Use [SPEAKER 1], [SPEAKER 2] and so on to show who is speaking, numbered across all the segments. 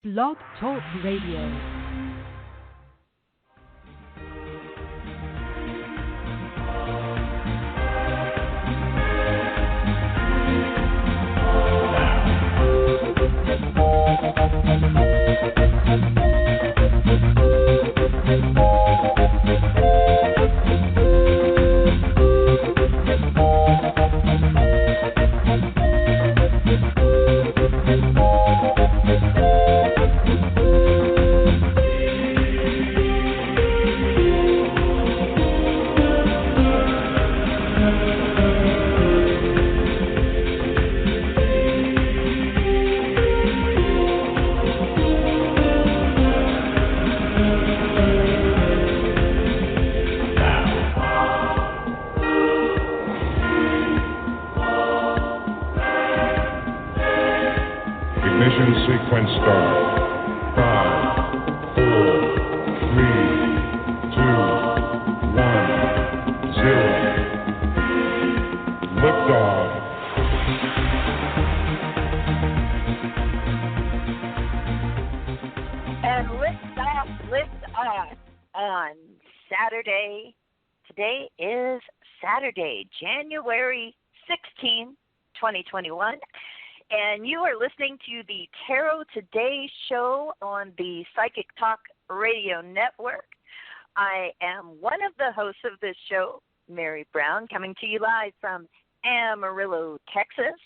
[SPEAKER 1] Blog Talk Radio.
[SPEAKER 2] Ignition sequence start. 5, 4, 3, 2, 1, 0. Liftoff.
[SPEAKER 3] And lift off on Saturday. Today is Saturday, January 16, 2021. And you are listening to the Tarot Today show on the Psychic Talk Radio Network. I am one of the hosts of this show, Mary Brown, coming to you live from Amarillo, Texas.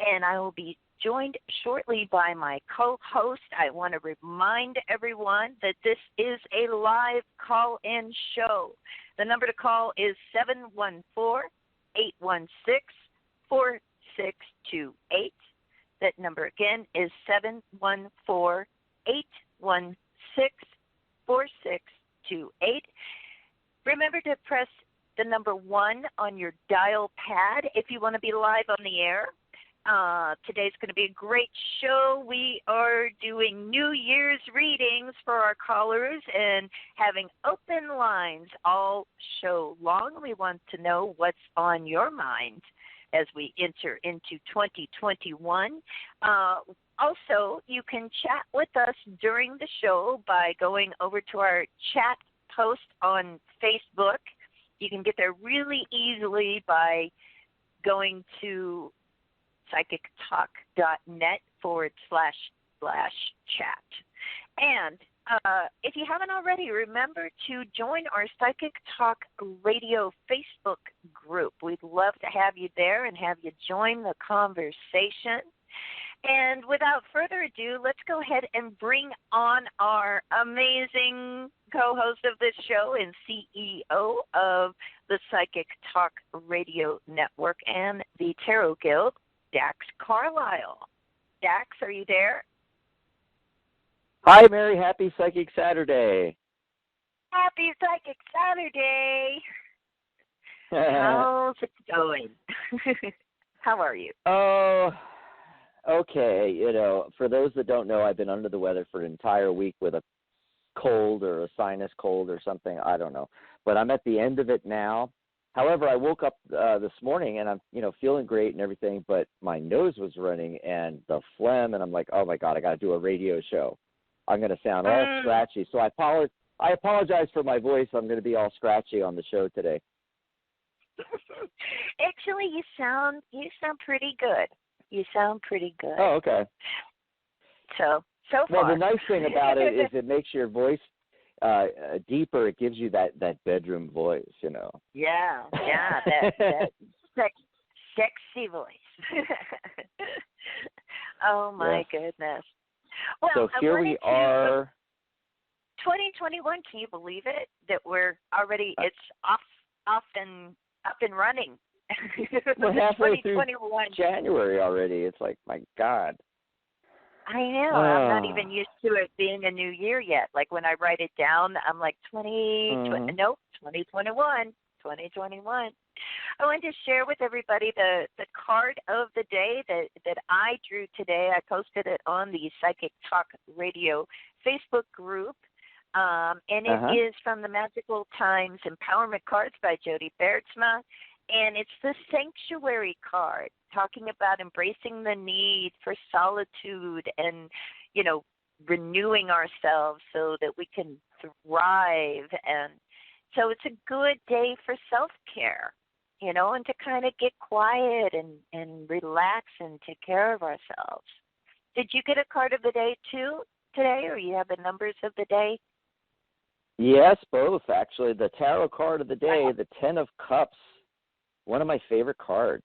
[SPEAKER 3] And I will be joined shortly by my co-host. I want to remind everyone that this is a live call-in show. The number to call is 714-816-4628. That number again is 714-816-4628. Remember to press the number 1 on your dial pad if you want to be live on the air. Today's going to be a great show. We are doing New Year's readings for our callers and having open lines all show long. We want to know what's on your mind as we enter into 2021. Also, you can chat with us during the show by going over to our chat post on Facebook. You can get there really easily by going to psychictalk.net/chat. And if you haven't already, remember to join our Psychic Talk Radio Facebook group. We'd love to have you there and have you join the conversation. And without further ado, let's go ahead and bring on our amazing co-host of this show and CEO of the Psychic Talk Radio Network and the Tarot Guild, Dax Carlisle. Dax, are you there?
[SPEAKER 4] Hi, Mary. Happy Psychic Saturday.
[SPEAKER 3] Happy Psychic Saturday. How's it going? How are you?
[SPEAKER 4] Oh, okay. You know, for those that don't know, I've been under the weather for an entire week with a cold or a sinus cold or something. I don't know. But I'm at the end of it now. However, I woke up this morning and I'm, feeling great and everything, but my nose was running and the phlegm, and I'm like, oh, my God, I got to do a radio show. I'm going to sound all scratchy. So I apologize for my voice. I'm going to be all scratchy on the show today.
[SPEAKER 3] Actually, you sound pretty good. You sound pretty good.
[SPEAKER 4] Oh, okay.
[SPEAKER 3] So far.
[SPEAKER 4] Well, the nice thing about it is it makes your voice deeper. It gives you that bedroom voice,
[SPEAKER 3] Yeah, that sexy voice. Oh, my goodness. Well,
[SPEAKER 4] so here we are.
[SPEAKER 3] 2021, can you believe it? That we're already, it's up and running.
[SPEAKER 4] We're halfway through
[SPEAKER 3] 2021.
[SPEAKER 4] January already. It's like, my God.
[SPEAKER 3] I know. I'm not even used to it being a new year yet. Like when I write it down, I'm like 2021. 2021. I wanted to share with everybody the card of the day that I drew today. I posted it on the Psychic Talk Radio Facebook group. And it is from the Magical Times Empowerment Cards by Jody Bertsma. And it's the Sanctuary card, talking about embracing the need for solitude and, renewing ourselves so that we can thrive. And so it's a good day for self-care, and to kind of get quiet and relax and take care of ourselves. Did you get a card of the day too today, or you have the numbers of the day?
[SPEAKER 4] Yes, both, actually. The tarot card of the day, the Ten of Cups, one of my favorite cards.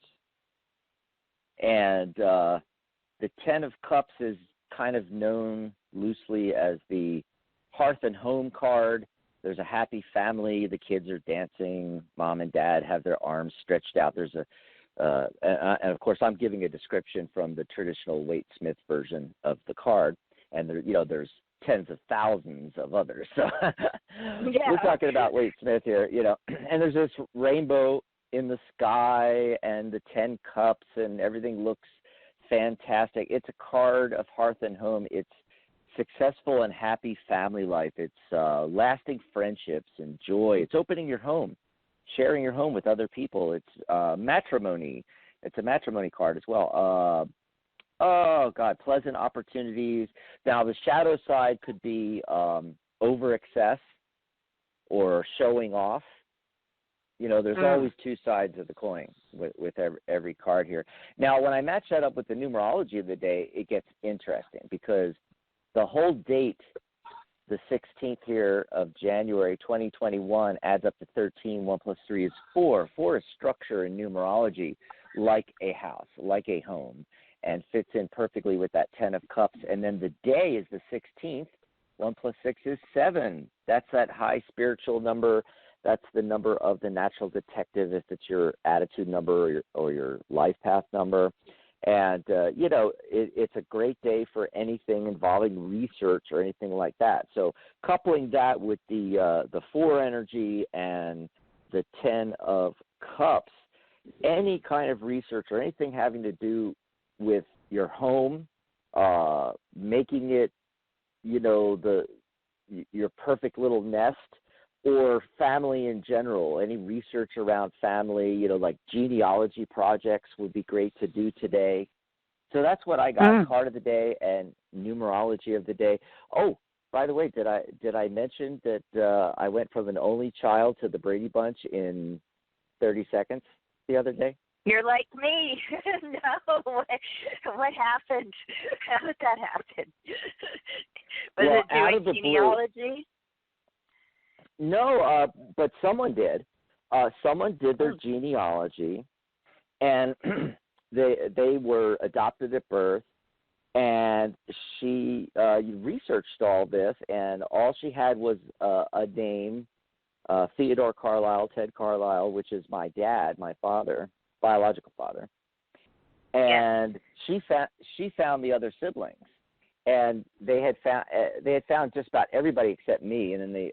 [SPEAKER 4] And the Ten of Cups is kind of known loosely as the hearth and home card. There's a happy family. The kids are dancing. Mom and dad have their arms stretched out. There's and of course, I'm giving a description from the traditional Waite Smith version of the card. And there's tens of thousands of others. So we're talking about Waite Smith here, And there's this rainbow in the sky and the 10 cups, and everything looks fantastic. It's a card of hearth and home. It's successful and happy family life. It's lasting friendships and joy. It's opening your home, sharing your home with other people. It's matrimony. It's a matrimony card as well. Pleasant opportunities. Now, the shadow side could be over excess or showing off. There's always two sides of the coin with every card here. Now, when I match that up with the numerology of the day, it gets interesting because the whole date, the 16th here of January 2021, adds up to 13. 1 plus 3 is 4. 4 is structure in numerology, like a house, like a home, and fits in perfectly with that 10 of cups. And then the day is the 16th. 1 plus 6 is 7. That's that high spiritual number. That's the number of the natural detective if it's your attitude number or your life path number. And, it's a great day for anything involving research or anything like that. So coupling that with the 4 energy and the 10 of cups, any kind of research or anything having to do with your home, making it, your perfect little nest, or family in general, any research around family, like genealogy projects would be great to do today. So that's what I got, card of the day and numerology of the day. Oh, by the way, did I mention that I went from an only child to the Brady Bunch in 30 seconds the other day?
[SPEAKER 3] You're like me. No, what happened? How did that happen? Was it doing genealogy?
[SPEAKER 4] No, but someone did. Someone did their genealogy, and they were adopted at birth, and she researched all this, and all she had was a name, Theodore Carlisle, Ted Carlisle, which is my dad, my father, biological father, and she found the other siblings, and they had found just about everybody except me, and then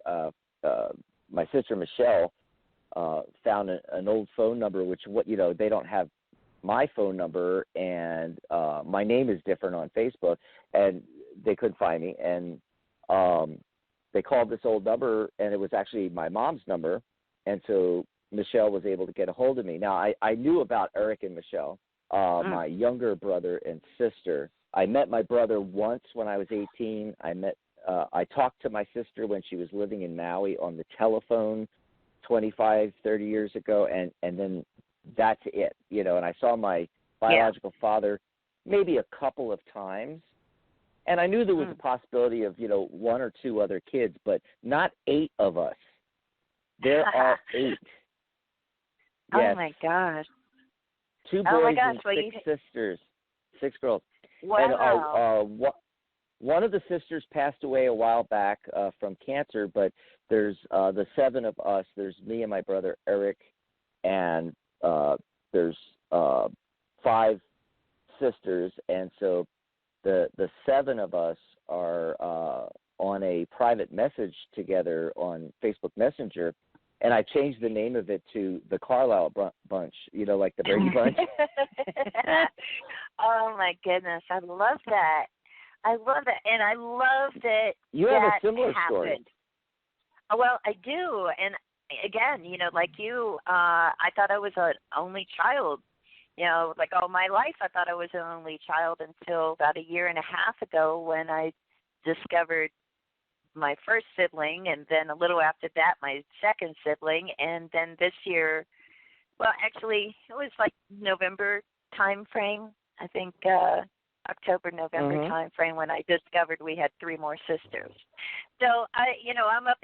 [SPEAKER 4] my sister Michelle found an old phone number, which they don't have my phone number, and my name is different on Facebook, and they couldn't find me, and they called this old number, and it was actually my mom's number, and so Michelle was able to get a hold of me. Now, I knew about Eric and Michelle, my younger brother and sister. I met my brother once when I was 18. I talked to my sister when she was living in Maui on the telephone 25, 30 years ago, and then that's it, and I saw my biological father maybe a couple of times, and I knew there was a possibility of, 1 or 2 other kids, but not 8 of us. There are 8. Yes.
[SPEAKER 3] Oh, my gosh.
[SPEAKER 4] 2 boys and 6 sisters, 6 girls.
[SPEAKER 3] Wow.
[SPEAKER 4] And one of the sisters passed away a while back from cancer, but there's the 7 of us. There's me and my brother Eric, and there's 5 sisters, and so the 7 of us are on a private message together on Facebook Messenger, and I changed the name of it to the Carlisle Bunch, like the Brady Bunch.
[SPEAKER 3] Oh, my goodness. I love that. I love it, and I love that
[SPEAKER 4] you have a similar
[SPEAKER 3] happened.
[SPEAKER 4] Story.
[SPEAKER 3] Well, I do, and again, like you, I thought I was an only child. Like all my life, I thought I was an only child until about a year and a half ago when I discovered my first sibling, and then a little after that, my second sibling, and then this year, well, actually, it was like November time frame, I think October, November time frame when I discovered we had 3 more sisters. So I'm up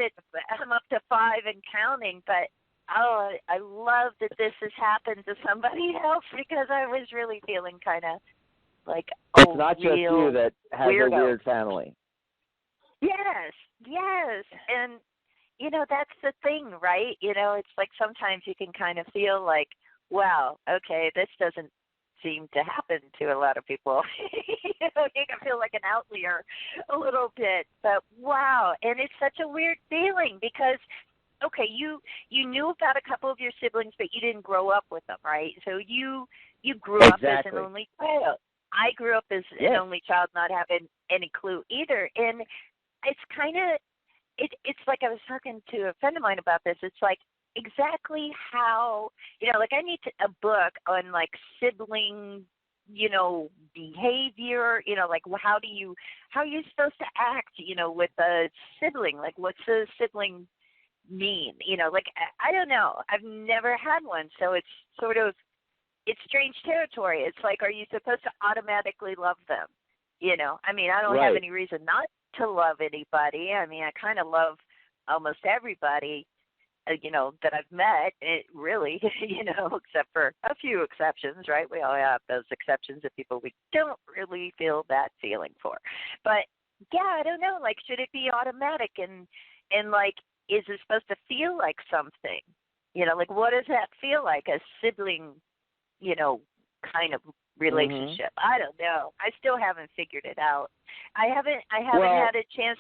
[SPEAKER 3] to 5 and counting, but I love that this has happened to somebody else because I was really feeling kind of like,
[SPEAKER 4] it's not just you that has
[SPEAKER 3] weirdo.
[SPEAKER 4] a weird family.
[SPEAKER 3] Yes, and that's the thing, right? It's like sometimes you can kind of feel like, wow, okay, this doesn't seem to happen to a lot of people. You can feel like an outlier a little bit, but wow, and it's such a weird feeling because, okay, you knew about a couple of your siblings, but you didn't grow up with them, right? So you grew up as an only child. I grew up as an only child, not having any clue either, and it's kind of, it's like I was talking to a friend of mine about this. It's like exactly how, like I need a book on like sibling, behavior, like how are you supposed to act, with a sibling? Like what's a sibling mean? Like I don't know. I've never had one, so it's sort of, it's strange territory. It's like, are you supposed to automatically love them? I mean, I don't have any reason not to love anybody. I mean, I kind of love almost everybody, that I've met, really, except for a few exceptions, right? We all have those exceptions of people we don't really feel that feeling for. But, yeah, I don't know. Like, should it be automatic? And like, is it supposed to feel like something? Like, what does that feel like? A sibling, kind of relationship. I don't know. I still haven't figured it out. I haven't had a chance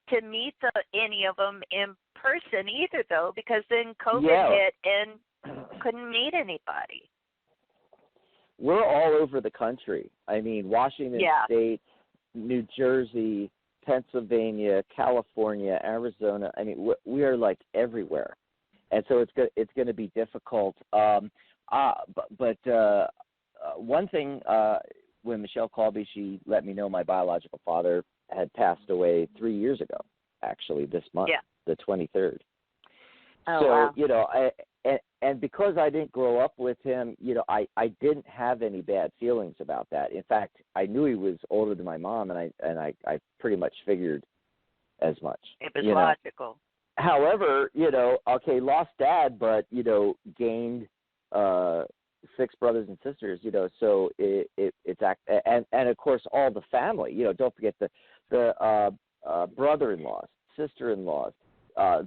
[SPEAKER 3] to meet any of them in person either, though, because then COVID hit and couldn't meet anybody.
[SPEAKER 4] We're all over the country. I mean, Washington State, New Jersey, Pennsylvania, California, Arizona. I mean, we are like everywhere, and so it's going to be difficult. But one thing, when Michelle called me, she let me know my biological father had passed away 3 years ago, actually, this month, the 23rd.
[SPEAKER 3] Oh,
[SPEAKER 4] so,
[SPEAKER 3] wow.
[SPEAKER 4] And because I didn't grow up with him, I didn't have any bad feelings about that. In fact, I knew he was older than my mom, and I pretty much figured as much.
[SPEAKER 3] It was logical.
[SPEAKER 4] However, okay, lost dad, but, gained 6 brothers and sisters, so it's and of course all the family, don't forget the brother-in-laws, sister-in-laws,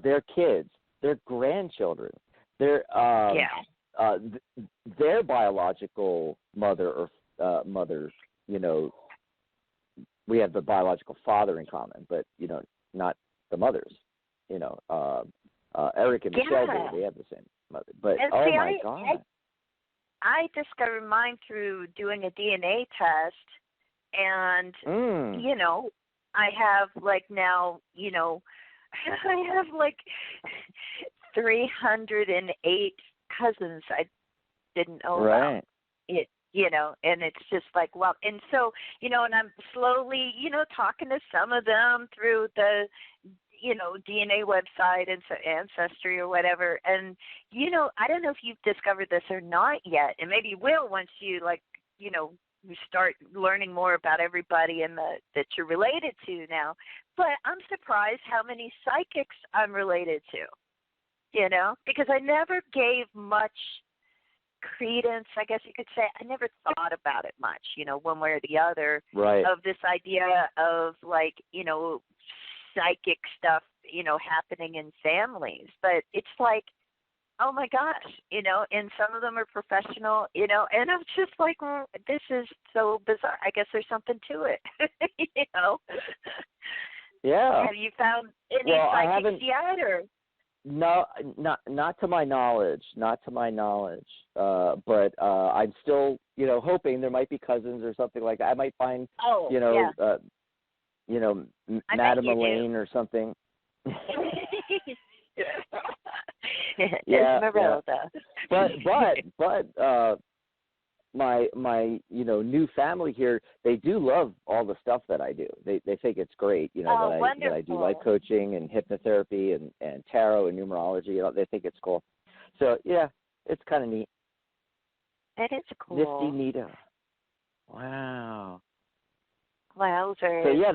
[SPEAKER 4] their kids, their grandchildren, their biological mother or mother, we have the biological father in common, but not the mothers, Eric and Michelle, they have the same mother, but my God.
[SPEAKER 3] I discovered mine through doing a DNA test, and, I have, like, now, I have, like, 308 cousins I didn't know about it, and it's just like, wow. And so, and I'm slowly, talking to some of them through the, DNA website and so Ancestry or whatever. And, I don't know if you've discovered this or not yet, and maybe you will once you, like, you start learning more about everybody and that you're related to now. But I'm surprised how many psychics I'm related to, because I never gave much credence, I guess you could say. I never thought about it much, one way or the other, of this idea of, like, psychic stuff, happening in families. But it's like, oh my gosh, and some of them are professional, and I'm just like, well, this is so bizarre. I guess there's something to it,
[SPEAKER 4] Yeah.
[SPEAKER 3] Have you found any psychics yet, or?
[SPEAKER 4] No, not to my knowledge. But I'm still, hoping there might be cousins or something like that. I might find, Madame Elaine or something.
[SPEAKER 3] Esmeralda.
[SPEAKER 4] But my new family here, they do love all the stuff that I do. They think it's great, that I do life coaching and hypnotherapy and tarot and numerology. They think it's cool. So yeah, it's kind of neat.
[SPEAKER 3] That is cool.
[SPEAKER 4] Nifty Nita. Wow.
[SPEAKER 3] Wowzers.
[SPEAKER 4] So yeah,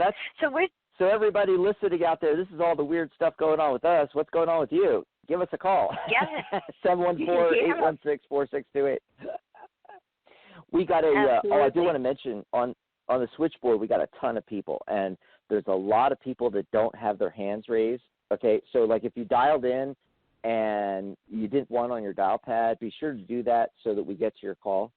[SPEAKER 4] so everybody listening out there, this is all the weird stuff going on with us. What's going on with you? Give us a call.
[SPEAKER 3] Yeah.
[SPEAKER 4] 714-816-4628. We got I do want to mention on the switchboard, we got a ton of people, and there's a lot of people that don't have their hands raised. Okay, so like if you dialed in and you didn't want on your dial pad, be sure to do that so that we get to your call.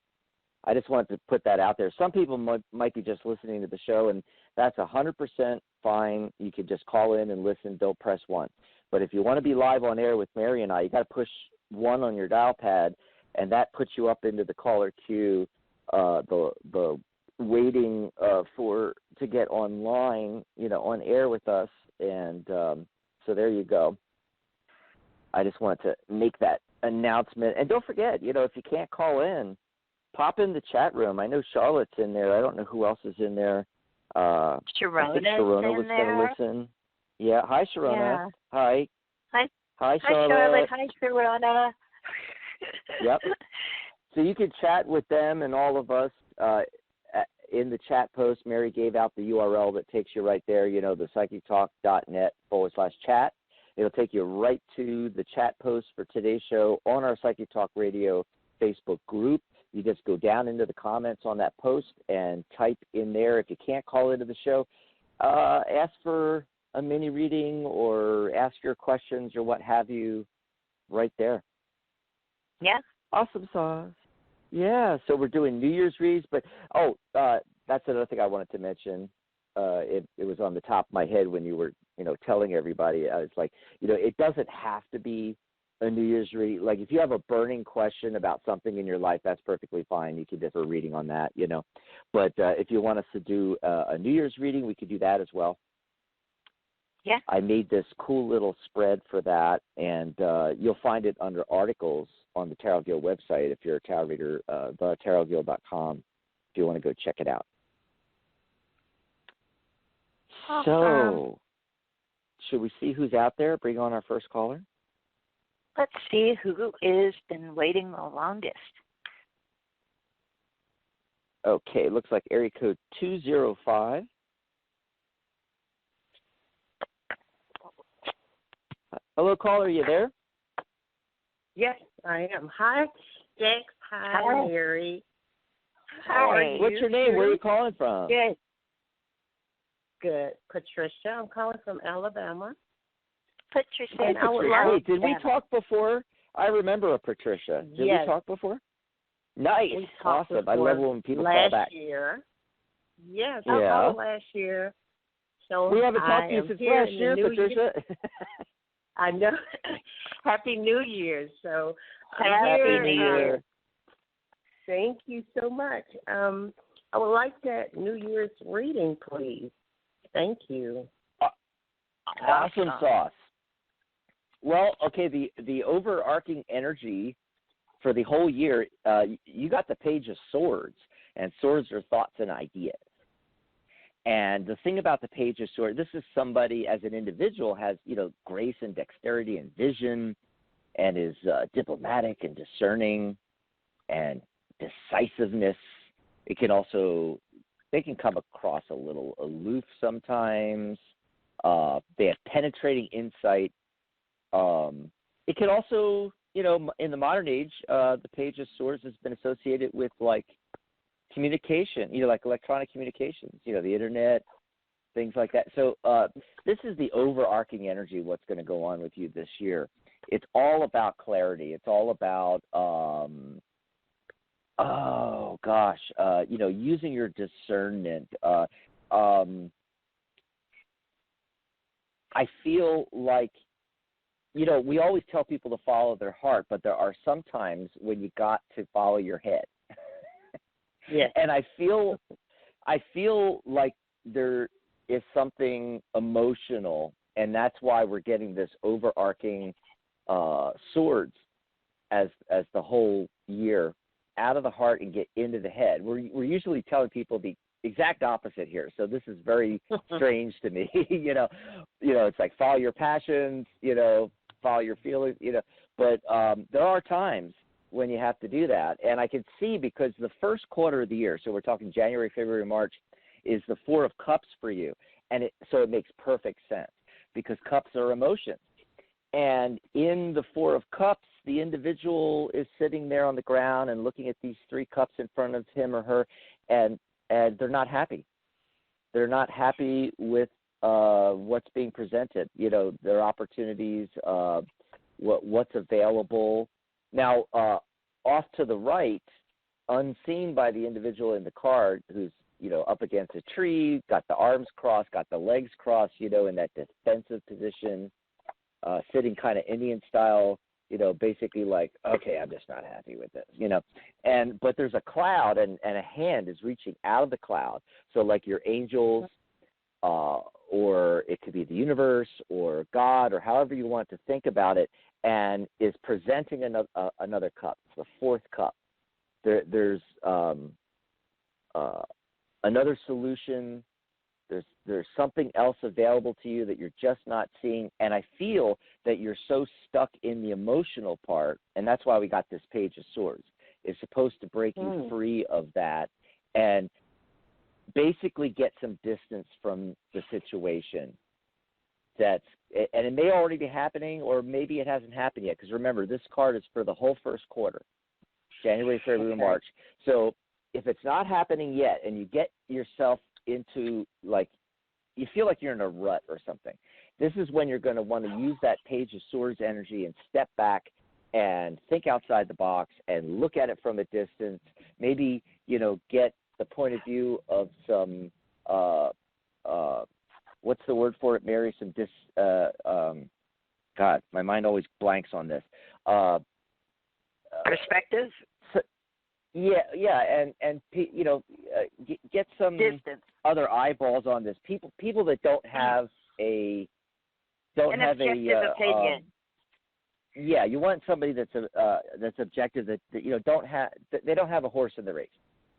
[SPEAKER 4] I just wanted to put that out there. Some people might be just listening to the show, and that's 100% fine. You could just call in and listen. Don't press 1. But if you want to be live on air with Mary and I, you got to push 1 on your dial pad, and that puts you up into the caller queue. The waiting to get online, on air with us, and so there you go. I just wanted to make that announcement, and don't forget, if you can't call in, pop in the chat room. I know Charlotte's in there. I don't know who else is in there. I think Sharona was going to listen. Yeah. Hi, Sharona.
[SPEAKER 3] Yeah.
[SPEAKER 4] Hi.
[SPEAKER 3] Hi,
[SPEAKER 4] Charlotte.
[SPEAKER 3] Hi, Charlotte. Hi, Sharona.
[SPEAKER 4] Yep. So you can chat with them and all of us in the chat post. Mary gave out the URL that takes you right there, the psychictalk.net/chat. It'll take you right to the chat post for today's show on our Psychic Talk Radio Facebook group. You just go down into the comments on that post and type in there. If you can't call into the show, ask for a mini reading or ask your questions or what have you right there.
[SPEAKER 3] Yeah.
[SPEAKER 4] Awesome sauce. Yeah, so we're doing New Year's reads, but that's another thing I wanted to mention. It was on the top of my head when you were, telling everybody. I was like, it doesn't have to be a New Year's read. Like if you have a burning question about something in your life, that's perfectly fine. You can do a reading on that, But if you want us to do a New Year's reading, we could do that as well.
[SPEAKER 3] Yeah.
[SPEAKER 4] I made this cool little spread for that, and you'll find it under articles on the Tarot Guild website if you're a tarot reader, thetarotguild.com, if you want to go check it out.
[SPEAKER 3] Awesome.
[SPEAKER 4] So, should we see who's out there? Bring on our first caller.
[SPEAKER 3] Let's see who is been waiting the longest.
[SPEAKER 4] Okay, looks like area code 205. Hello, caller, are you there?
[SPEAKER 5] Yes, I am. Hi, Dex. Hi, Mary.
[SPEAKER 3] How are you?
[SPEAKER 4] What's your name? Where are you calling from?
[SPEAKER 5] Good. Good. Patricia. I'm calling from Alabama.
[SPEAKER 3] Patricia.
[SPEAKER 5] And I would like
[SPEAKER 4] Wait, did we talk before? I remember a Patricia. Did we talk before? Nice.
[SPEAKER 5] We talked
[SPEAKER 4] awesome. I love when people
[SPEAKER 5] last
[SPEAKER 4] call back.
[SPEAKER 5] Year. Yes,
[SPEAKER 4] Yeah.
[SPEAKER 5] I called last year. So
[SPEAKER 4] we haven't talked to you since last year, Patricia.
[SPEAKER 5] I know. Happy New Year. So
[SPEAKER 4] Happy New Year.
[SPEAKER 5] Thank you so much. I would like that New Year's reading, please. Thank you.
[SPEAKER 4] Awesome sauce. Well, okay, the overarching energy for the whole year, you got the Page of Swords, and swords are thoughts and ideas. And the thing about the Page of Swords, this is somebody as an individual has, grace and dexterity and vision and is diplomatic and discerning and decisiveness. It can also, they can come across a little aloof sometimes. They have penetrating insight. It can also, in the modern age, the Page of Swords has been associated with like communication, like electronic communications, the internet, things like that. So this is the overarching energy of what's going to go on with you this year. It's all about clarity. It's all about, using your discernment. I feel like, we always tell people to follow their heart, but there are some times when you got to follow your head.
[SPEAKER 5] Yes.
[SPEAKER 4] And I feel like there is something emotional, and that's why we're getting this overarching swords as the whole year. out of the heart and get into the head. We're usually telling people the exact opposite here. So this is very strange to me. It's like follow your passions, follow your feelings, but there are times when you have to do that. And I can see, because the first quarter of the year, so we're talking January, February, March, is the Four of Cups for you. And so it makes perfect sense, because cups are emotions. And in the Four of Cups, the individual is sitting there on the ground and looking at these three cups in front of him or her, and they're not happy. They're not happy with what's being presented, their opportunities, what's available. Now, off to the right, unseen by the individual in the card, who's, up against a tree, got the arms crossed, got the legs crossed, in that defensive position, sitting kind of Indian style, basically like, okay, I'm just not happy with this, but there's a cloud, and a hand is reaching out of the cloud. So like your angels, or it could be the universe or God, or however you want to think about it, and is presenting another cup, the fourth cup. There's another solution. There's something else available to you that you're just not seeing. And I feel that you're so stuck in the emotional part, and that's why we got this Page of Swords. It's supposed to break you free of that and basically get some distance from the situation. And it may already be happening, or maybe it hasn't happened yet, because remember, this card is for the whole first quarter, January, February, March. So if it's not happening yet, and you get yourself into, like, you feel like you're in a rut or something, this is when you're going to want to use that Page of Swords energy and step back and think outside the box and look at it from a distance. Maybe, get the point of view of some, what's the word for it, Mary? God, my mind always blanks on this.
[SPEAKER 3] Perspective?
[SPEAKER 4] Yeah, and get some
[SPEAKER 3] distance,
[SPEAKER 4] other eyeballs on this. People that don't have an objective
[SPEAKER 3] opinion.
[SPEAKER 4] Yeah, you want somebody that's objective, that don't have a horse in the race,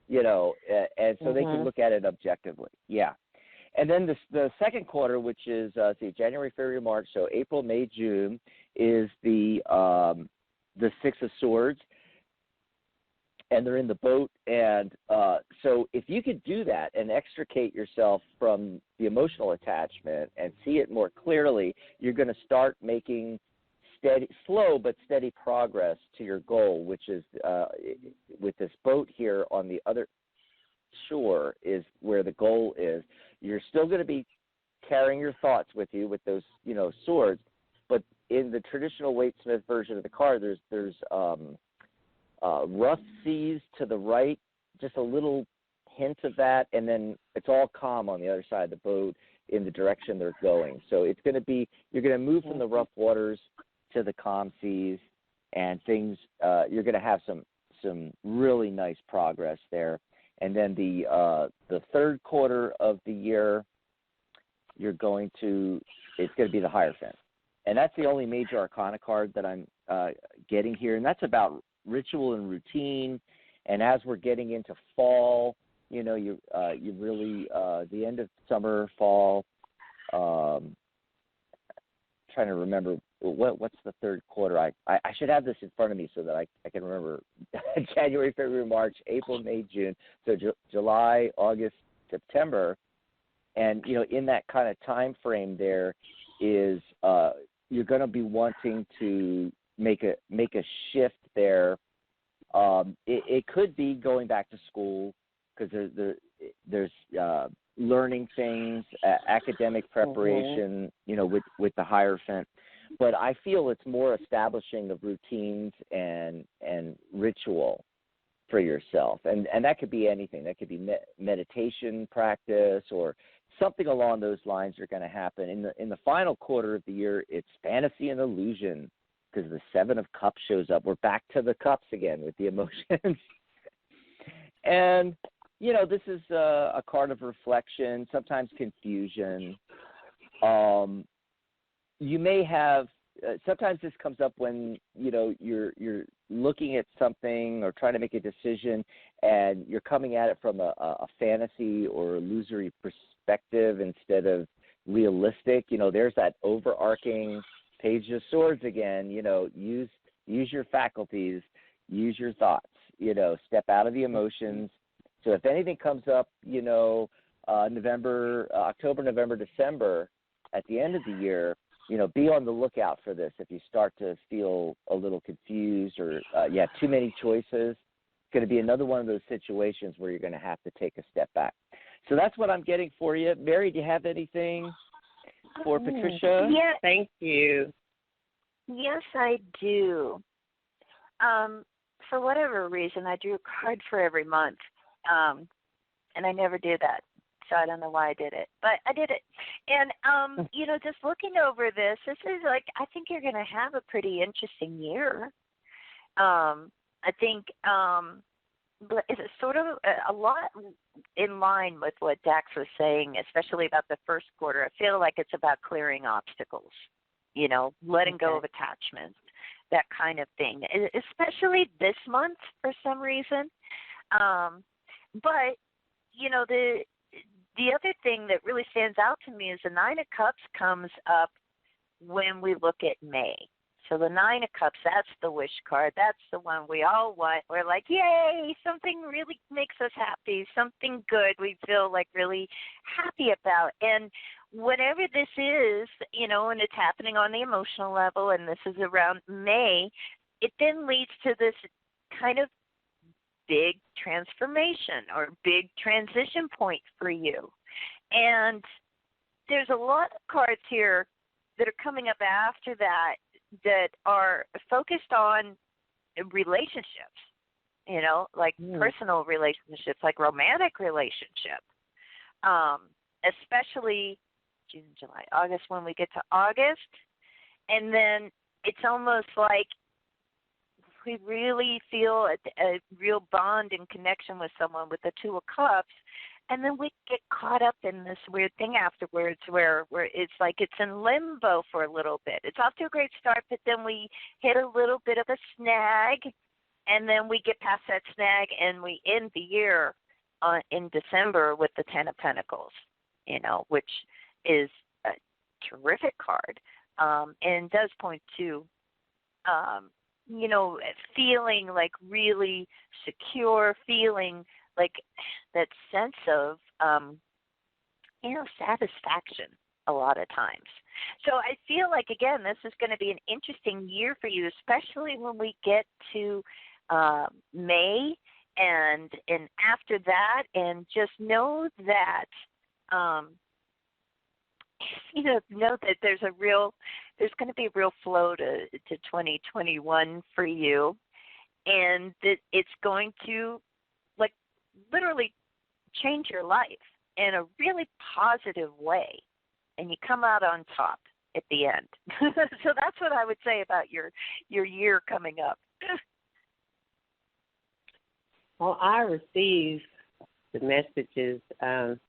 [SPEAKER 4] and so they can look at it objectively. Yeah, and then the second quarter, which is January, February, March, so April, May, June, is the Six of Swords. And they're in the boat, and so if you could do that and extricate yourself from the emotional attachment and see it more clearly, you're going to start making slow but steady progress to your goal, which is with this boat here on the other shore is where the goal is. You're still going to be carrying your thoughts with you with those swords, but in the traditional Waite-Smith version of the card, there's rough seas to the right, just a little hint of that, and then it's all calm on the other side of the boat in the direction they're going. So it's going to be, you're going to move from the rough waters to the calm seas, and things, you're going to have some really nice progress there. And then the third quarter of the year, it's going to be the Hierophant. And that's the only major arcana card that I'm getting here, and that's about ritual and routine. And as we're getting into fall, you really the end of summer, fall. Trying to remember what's the third quarter. I should have this in front of me so that I can remember. January, February, March, April, May, June. So July, August, September, and in that kind of time frame, there is you're going to be wanting to make a shift there. It could be going back to school, because there's learning things, academic preparation, with the Hierophant. But I feel it's more establishing of routines and ritual for yourself, and that could be anything. That could be meditation practice or something along those lines are going to happen. In the final quarter of the year, it's fantasy and illusion, because the Seven of Cups shows up. We're back to the cups again with the emotions. And, this is a card of reflection, sometimes confusion. You may have, sometimes this comes up when, you're looking at something or trying to make a decision and you're coming at it from a fantasy or illusory perspective instead of realistic, there's that overarching Page of Swords again, use your faculties, use your thoughts, step out of the emotions. So if anything comes up, October, November, December, at the end of the year, be on the lookout for this. If you start to feel a little confused or you have too many choices, it's going to be another one of those situations where you're going to have to take a step back. So that's what I'm getting for you. Mary, do you have anything for Patricia?
[SPEAKER 5] Yeah, thank you.
[SPEAKER 3] Yes, I do. For whatever reason, I drew a card for every month, and I never do that. So I don't know why I did it, but I did it. And, just looking over this is like, I think you're going to have a pretty interesting year. I think it's sort of a lot in line with what Dax was saying, especially about the first quarter. I feel like it's about clearing obstacles, letting go of attachments, that kind of thing, especially this month for some reason. But, the other thing that really stands out to me is the Nine of Cups comes up when we look at May. So the Nine of Cups, that's the wish card. That's the one we all want. We're like, yay, something really makes us happy, something good we feel like really happy about. And whatever this is, and it's happening on the emotional level, and this is around May, it then leads to this kind of big transformation or big transition point for you. And there's a lot of cards here that are coming up after that are focused on relationships, like personal relationships, like romantic relationship, especially June, July, August, when we get to August. And then it's almost like we really feel a real bond and connection with someone with the Two of Cups, and then we get caught up in this weird thing afterwards where it's like it's in limbo for a little bit. It's off to a great start, but then we hit a little bit of a snag, and then we get past that snag, and we end the year in December with the Ten of Pentacles, which is a terrific card, and does point to feeling like really secure, feeling like that sense of, satisfaction a lot of times. So I feel like, again, this is going to be an interesting year for you, especially when we get to May and after that, and just know that, know that there's going to be a real flow to 2021 for you, and that it's going to literally change your life in a really positive way, and you come out on top at the end. So that's what I would say about your year coming up.
[SPEAKER 5] Well, I received the messages.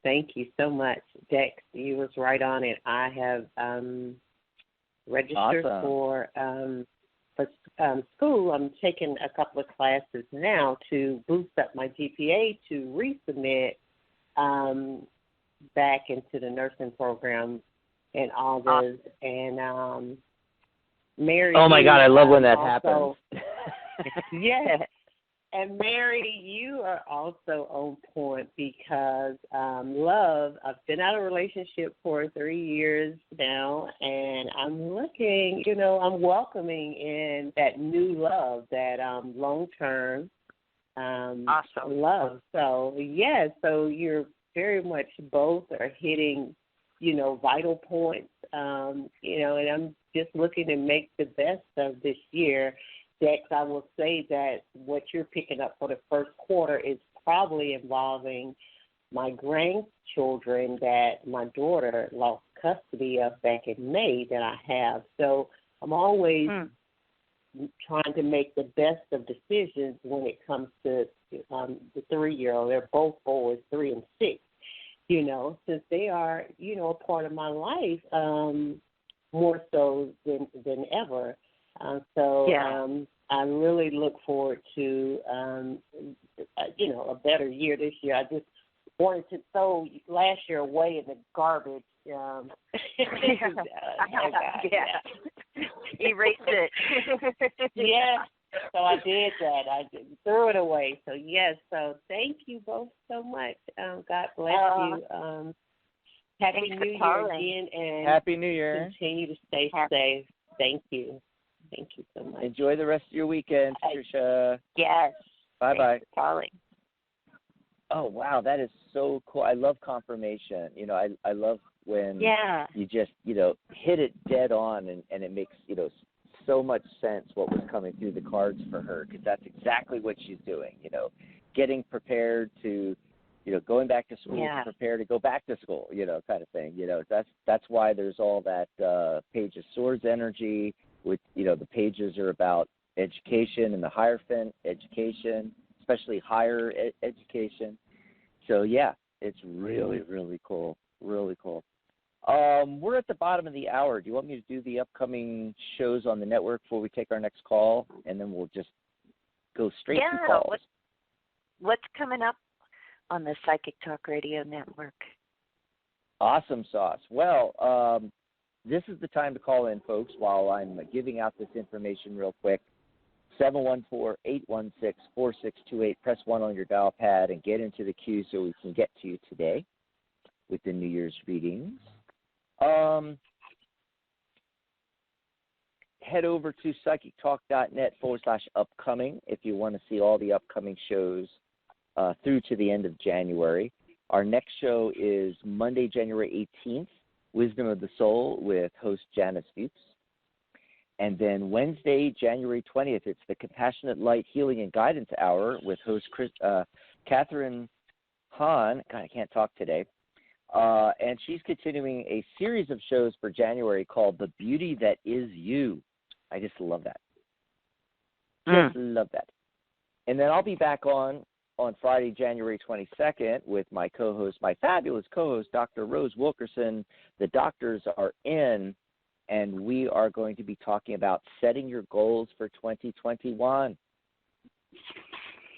[SPEAKER 5] Thank you so much, Dex. You was right on it. I have registered for school. I'm taking a couple of classes now to boost up my GPA to resubmit back into the nursing program in August. And Mary.
[SPEAKER 4] Oh my God, I love when that happens.
[SPEAKER 5] Yeah. And Mary, you are also on point because love, I've been out of a relationship for 3 years now, and I'm looking, I'm welcoming in that new love, that long-term
[SPEAKER 3] awesome
[SPEAKER 5] love. So, so you're very much both are hitting, vital points, and I'm just looking to make the best of this year. Dex, I will say that what you're picking up for the first quarter is probably involving my grandchildren that my daughter lost custody of back in May that I have. So I'm always trying to make the best of decisions when it comes to the 3-year-old. They're both boys, 3 and 6, since they are, a part of my life more so than ever. I really look forward to, a better year this year. I just wanted to throw last year away in the garbage.
[SPEAKER 3] Yeah. Erase it.
[SPEAKER 5] Yes. So I did that. I threw it away. So, yes. So thank you both so much. God bless you. Happy New Year again. And
[SPEAKER 4] Happy New Year.
[SPEAKER 5] Continue to stay safe. Thank you. Thank you so much.
[SPEAKER 4] Enjoy the rest of your weekend, Patricia.
[SPEAKER 3] Yes.
[SPEAKER 4] Bye-bye.
[SPEAKER 3] Thanks for calling.
[SPEAKER 4] Oh, wow. That is so cool. I love confirmation. I love when you just, hit it dead on and it makes, so much sense what was coming through the cards for her, because that's exactly what she's doing, getting prepared to, going back to school, to prepare to go back to school, kind of thing. That's why there's all that Page of Swords energy with, the pages are about education and the Hierophant education, especially higher education. So, yeah, it's really, really cool, really cool. We're at the bottom of the hour. Do you want me to do the upcoming shows on the network before we take our next call, and then we'll just go straight to calls?
[SPEAKER 3] What's coming up on the Psychic Talk Radio Network?
[SPEAKER 4] Awesome sauce. Well, this is the time to call in, folks, while I'm giving out this information real quick. 714-816-4628. Press 1 on your dial pad and get into the queue so we can get to you today with the New Year's readings. Head over to psychictalk.net/upcoming if you want to see all the upcoming shows through to the end of January. Our next show is Monday, January 18th, Wisdom of the Soul with host Janice Fuchs. And then Wednesday, January 20th, it's the Compassionate Light Healing and Guidance Hour with host Catherine Hahn. God, I can't talk today. And she's continuing a series of shows for January called The Beauty That Is You. I just love that. Just love that. And then I'll be back on Friday, January 22nd with my co-host, my fabulous co-host, Dr. Rose Wilkerson. The doctors are in, and we are going to be talking about setting your goals for 2021.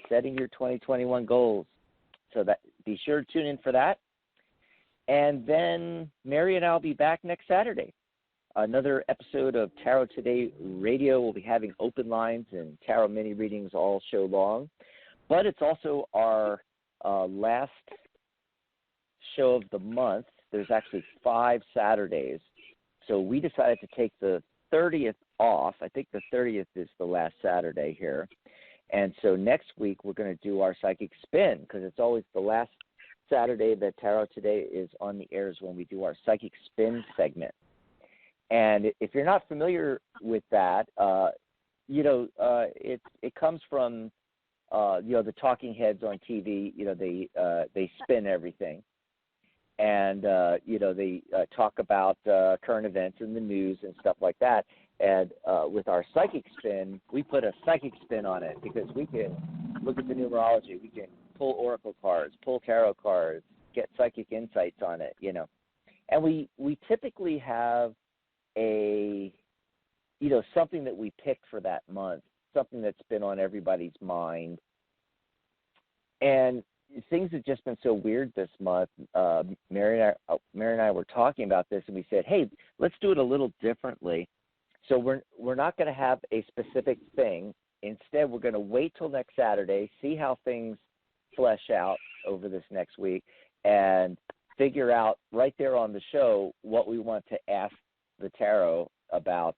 [SPEAKER 4] Setting your 2021 goals. So that be sure to tune in for that. And then Mary and I will be back next Saturday. Another episode of Tarot Today Radio. We'll be having open lines and tarot mini readings all show long. But it's also our last show of the month. There's actually 5 Saturdays. So we decided to take the 30th off. I think the 30th is the last Saturday here. And so next week we're going to do our Psychic Spin, because it's always the last Saturday that Tarot Today is on the air is when we do our Psychic Spin segment. And if you're not familiar with that, it comes from, the talking heads on TV. They spin everything. And, they talk about current events in the news and stuff like that. And with our Psychic Spin, we put a psychic spin on it because we can look at the numerology. We can pull oracle cards, pull tarot cards, get psychic insights on it, And we typically have something that we pick for that month, something that's been on everybody's mind. And things have just been so weird this month. Mary and I were talking about this, and we said, hey, let's do it a little differently. So we're not going to have a specific thing. Instead, we're going to wait till next Saturday, see how things flesh out over this next week, and figure out right there on the show what we want to ask the tarot about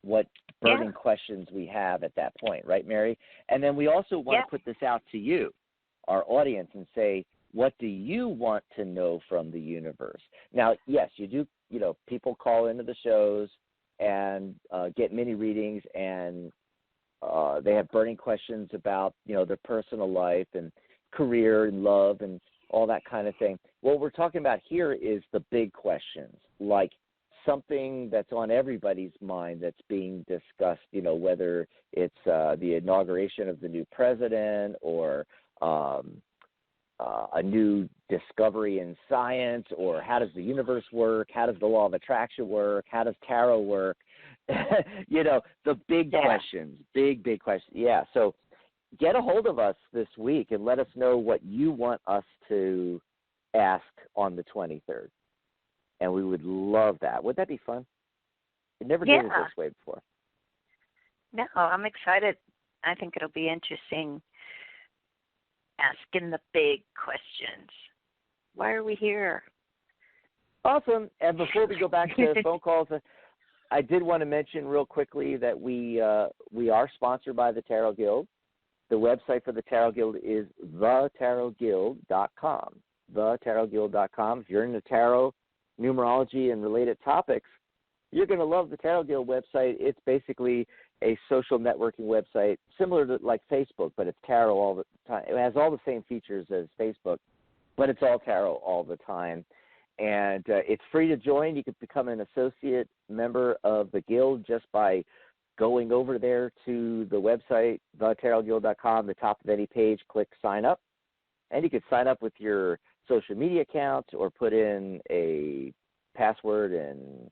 [SPEAKER 4] what burning questions we have at that point, right, Mary? And then we also want to put this out to you, our audience, and say, what do you want to know from the universe? Now, yes, you do, people call into the shows and get mini readings, and they have burning questions about, their personal life and career and love and all that kind of thing. What we're talking about here is the big questions, like something that's on everybody's mind that's being discussed, whether it's the inauguration of the new president or a new discovery in science, or how does the universe work? How does the law of attraction work? How does tarot work? The big questions, big questions. Yeah, so get a hold of us this week and let us know what you want us to ask on the 23rd. And we would love that. Would that be fun? We never did it this way before.
[SPEAKER 3] No, I'm excited. I think it'll be interesting asking the big questions. Why are we here?
[SPEAKER 4] Awesome. And before we go back to phone calls, I did want to mention real quickly that we are sponsored by the Tarot Guild. The website for the Tarot Guild is thetarotguild.com. Thetarotguild.com. If you're into tarot, numerology, and related topics, you're going to love the Tarot Guild website. It's basically a social networking website similar to like Facebook, but it's tarot all the time. It has all the same features as Facebook, but it's all tarot all the time. And it's free to join. You can become an associate member of the Guild just by going over there to the website, thetarotguild.com, the top of any page, click sign up. And you can sign up with your social media account or put in a password and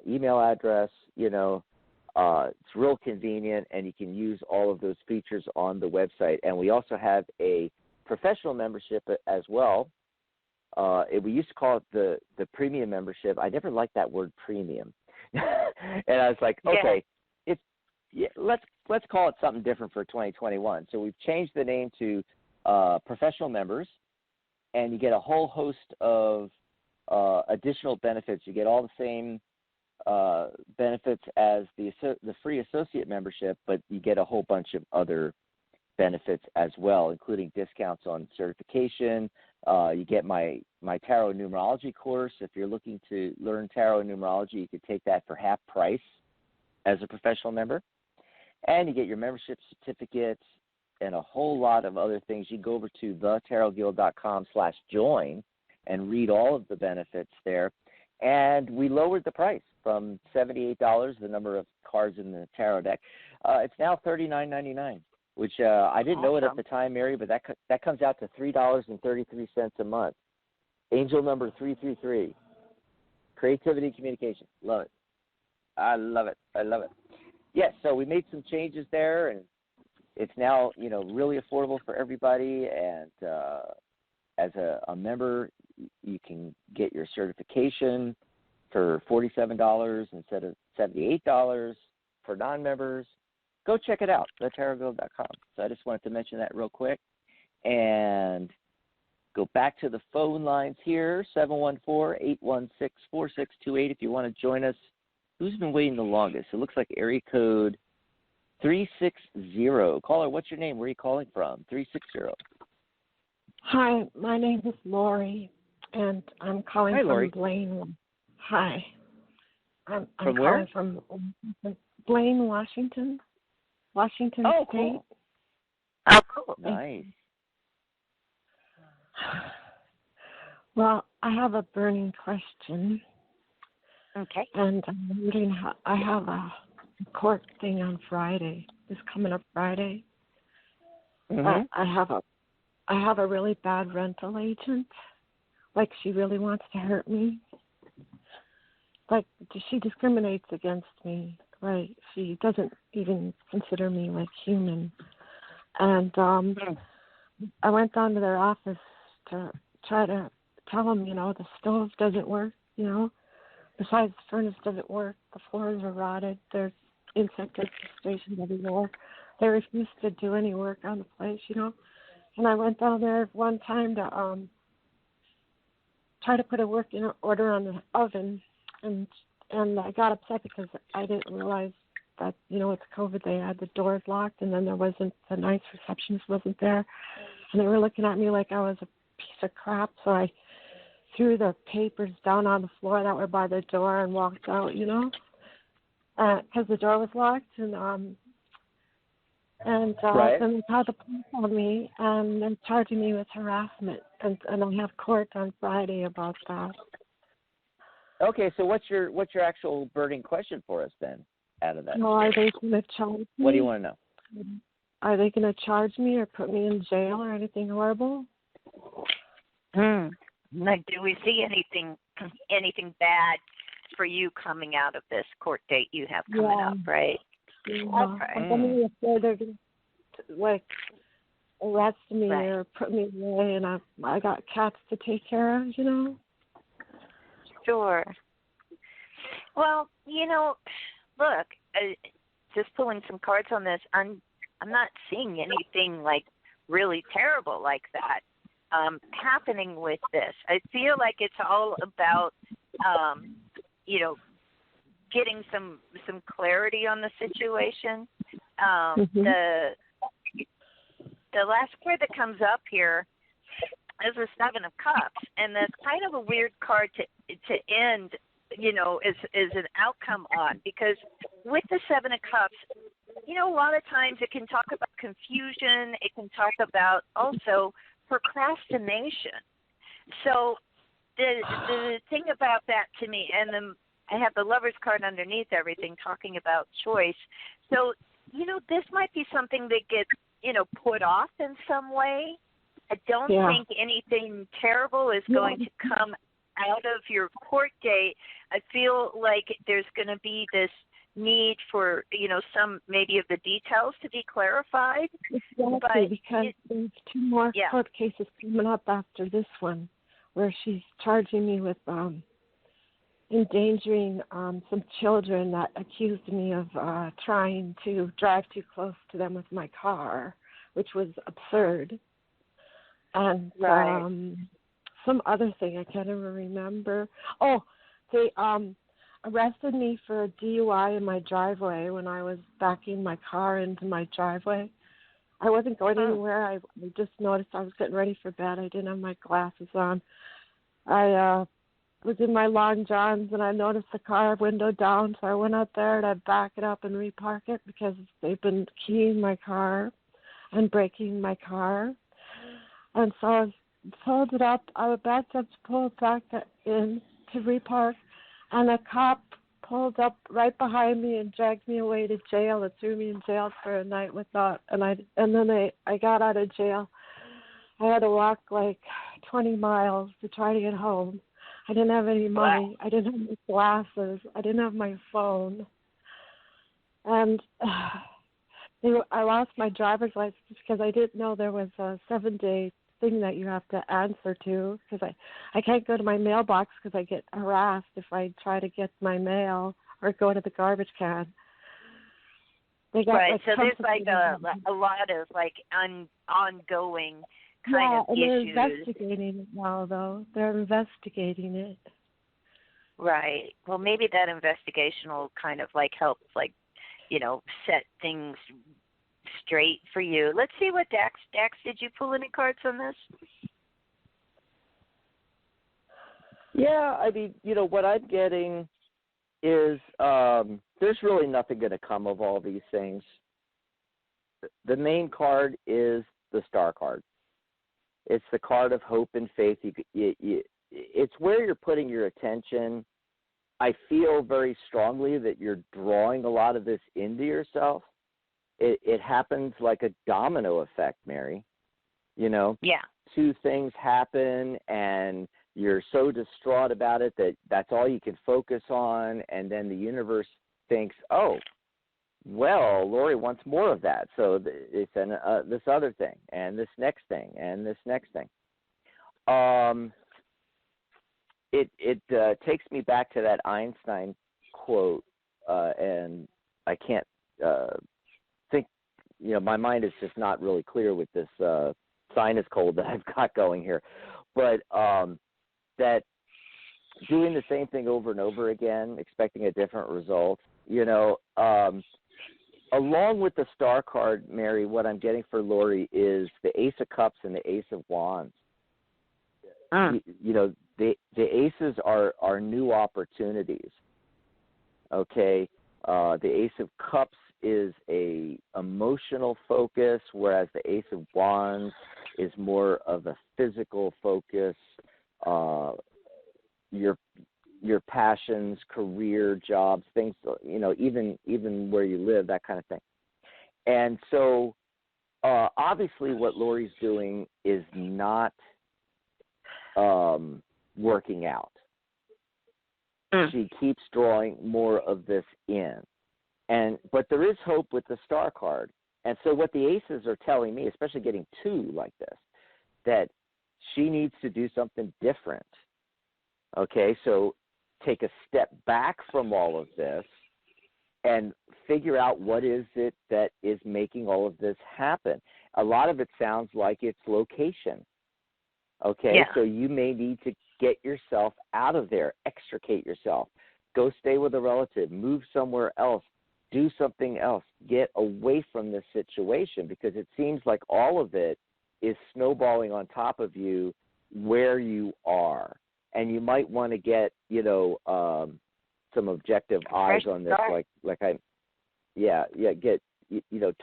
[SPEAKER 4] email address. It's real convenient, and you can use all of those features on the website. And we also have a professional membership as well. We used to call it the premium membership. I never liked that word premium. And I was like, okay, let's call it something different for 2021. So we've changed the name to professional members, and you get a whole host of additional benefits. You get all the same benefits as the free associate membership, but you get a whole bunch of other benefits as well, including discounts on certification. You get my tarot numerology course. If you're looking to learn tarot numerology, you could take that for half price as a professional member. And you get your membership certificates and a whole lot of other things. You can go over to thetarotguild.com/join and read all of the benefits there. And we lowered the price from $78, the number of cards in the tarot deck. It's now $39.99. Which I didn't know it at the time, Mary, but that comes out to $3.33 a month. Angel number 333. Creativity and communication. Love it. I love it. Yes, so we made some changes there, and it's now really affordable for everybody. And as a member, you can get your certification for $47 instead of $78 for non-members. Go check it out, thetarotguild.com. So I just wanted to mention that real quick. And go back to the phone lines here, 714-816-4628 if you want to join us. Who's been waiting the longest? It looks like area code 360. Caller, what's your name? Where are you calling from? 360.
[SPEAKER 6] Hi, my name is Lori, and I'm calling from Blaine. Hi. I'm
[SPEAKER 4] from
[SPEAKER 6] calling
[SPEAKER 4] where?
[SPEAKER 6] From Blaine, Washington State.
[SPEAKER 3] Cool. Oh, cool.
[SPEAKER 4] Nice.
[SPEAKER 6] Well, I have a burning question.
[SPEAKER 3] Okay.
[SPEAKER 6] And I'm wondering I have a court thing on Friday, this coming up Friday.
[SPEAKER 4] Mm-hmm.
[SPEAKER 6] I have a really bad rental agent. Like, she really wants to hurt me. Like, she discriminates against me. Like, she doesn't even consider me like human. And I went down to their office to try to tell them, the stove doesn't work, Besides, the furnace doesn't work. The floors are rotted. There's insect infestations everywhere. They refuse to do any work on the place, And I went down there one time to try to put a working order on the oven, and I got upset because I didn't realize that, it's COVID. They had the doors locked, and then the nice receptionist wasn't there. And they were looking at me like I was a piece of crap, so I threw the papers down on the floor that were by the door and walked out, because the door was locked. And
[SPEAKER 4] Right.
[SPEAKER 6] then they called the police on me, and they're charging me with harassment. And I have court on Friday about that.
[SPEAKER 4] Okay, so what's your actual burning question for us then? Out of that.
[SPEAKER 6] Well, are they going to charge me?
[SPEAKER 4] What do you want to know?
[SPEAKER 6] Are they going to charge me or put me in jail or anything horrible?
[SPEAKER 3] Like, do we see anything bad for you coming out of this court date you have coming up, right?
[SPEAKER 6] Yeah.
[SPEAKER 3] Okay.
[SPEAKER 6] I'm really afraid they're going to, like, arrest me or put me away, and I got cats to take care of, you know?
[SPEAKER 3] Sure. Well, you know, look, just pulling some cards on this, I'm not seeing anything like really terrible like that happening with this. I feel like it's all about, you know, getting some clarity on the situation. The last card that comes up here is the Seven of Cups, and that's kind of a weird card to end, you know, is an outcome on, because with the Seven of Cups, you know, a lot of times it can talk about confusion. It can talk about also procrastination. So the thing about that to me, and I have the Lover's card underneath everything talking about choice. So, you know, this might be something that gets, you know, put off in some way. I don't think anything terrible is going to come out of your court date. I feel like there's going to be this need for, you know, some maybe of the details to be clarified.
[SPEAKER 6] Exactly, because there's 2 more court cases coming up after this one where she's charging me with endangering some children that accused me of trying to drive too close to them with my car, which was absurd. And some other thing I can't even remember. Oh, they arrested me for a DUI in my driveway when I was backing my car into my driveway. I wasn't going anywhere. I just noticed I was getting ready for bed. I didn't have my glasses on. I was in my long johns, and I noticed the car window down, so I went out there and I back it up and repark it because they've been keying my car and breaking my car. And so I pulled it up. I was backed up to pull it back in to repark, and a cop pulled up right behind me and dragged me away to jail and threw me in jail for a night without. And then I got out of jail. I had to walk like 20 miles to try to get home. I didn't have any money. I didn't have my glasses. I didn't have my phone. And I lost my driver's license because I didn't know there was a 7-day thing that you have to answer to, because I can't go to my mailbox because I get harassed if I try to get my mail or go to the garbage can. They got,
[SPEAKER 3] right, so there's like a lot of like ongoing kind of issues.
[SPEAKER 6] They're investigating it now, though. They're investigating it.
[SPEAKER 3] Right. Well, maybe that investigation will kind of like help, like, you know, set things straight for you. Let's see what Dax, did you pull any cards on this?
[SPEAKER 4] Yeah, I mean, you know, what I'm getting is there's really nothing going to come of all these things. The main card is the Star card. It's the card of hope and faith. It's where you're putting your attention. I feel very strongly that you're drawing a lot of this into yourself. It happens like a domino effect, Mary. You know?
[SPEAKER 3] Yeah. 2
[SPEAKER 4] things happen, and you're so distraught about it that that's all you can focus on, and then the universe thinks, oh, well, Lori wants more of that, so it's this other thing, and this next thing, and this next thing. It takes me back to that Einstein quote, and I can't think, you know, my mind is just not really clear with this sinus cold that I've got going here, but that doing the same thing over and over again, expecting a different result, you know, along with the Star card, Mary, what I'm getting for Lori is the Ace of Cups and the Ace of Wands. You know, the aces are new opportunities. Okay, the Ace of Cups is a emotional focus, whereas the Ace of Wands is more of a physical focus. Your passions, career, jobs, things, you know, even where you live, that kind of thing. And so, obviously, what Lori's doing is not working out. she keeps drawing more of this in. But there is hope with the star card. And so what the aces are telling me, especially getting two like this, that she needs to do something different. Okay, so take a step back from all of this and figure out what is it that is making all of this happen. A lot of it sounds like it's location. Okay, so you may need to get yourself out of there, extricate yourself, go stay with a relative, move somewhere else, do something else, get away from this situation, because it seems like all of it is snowballing on top of you where you are. And you might want to get, some objective eyes on this,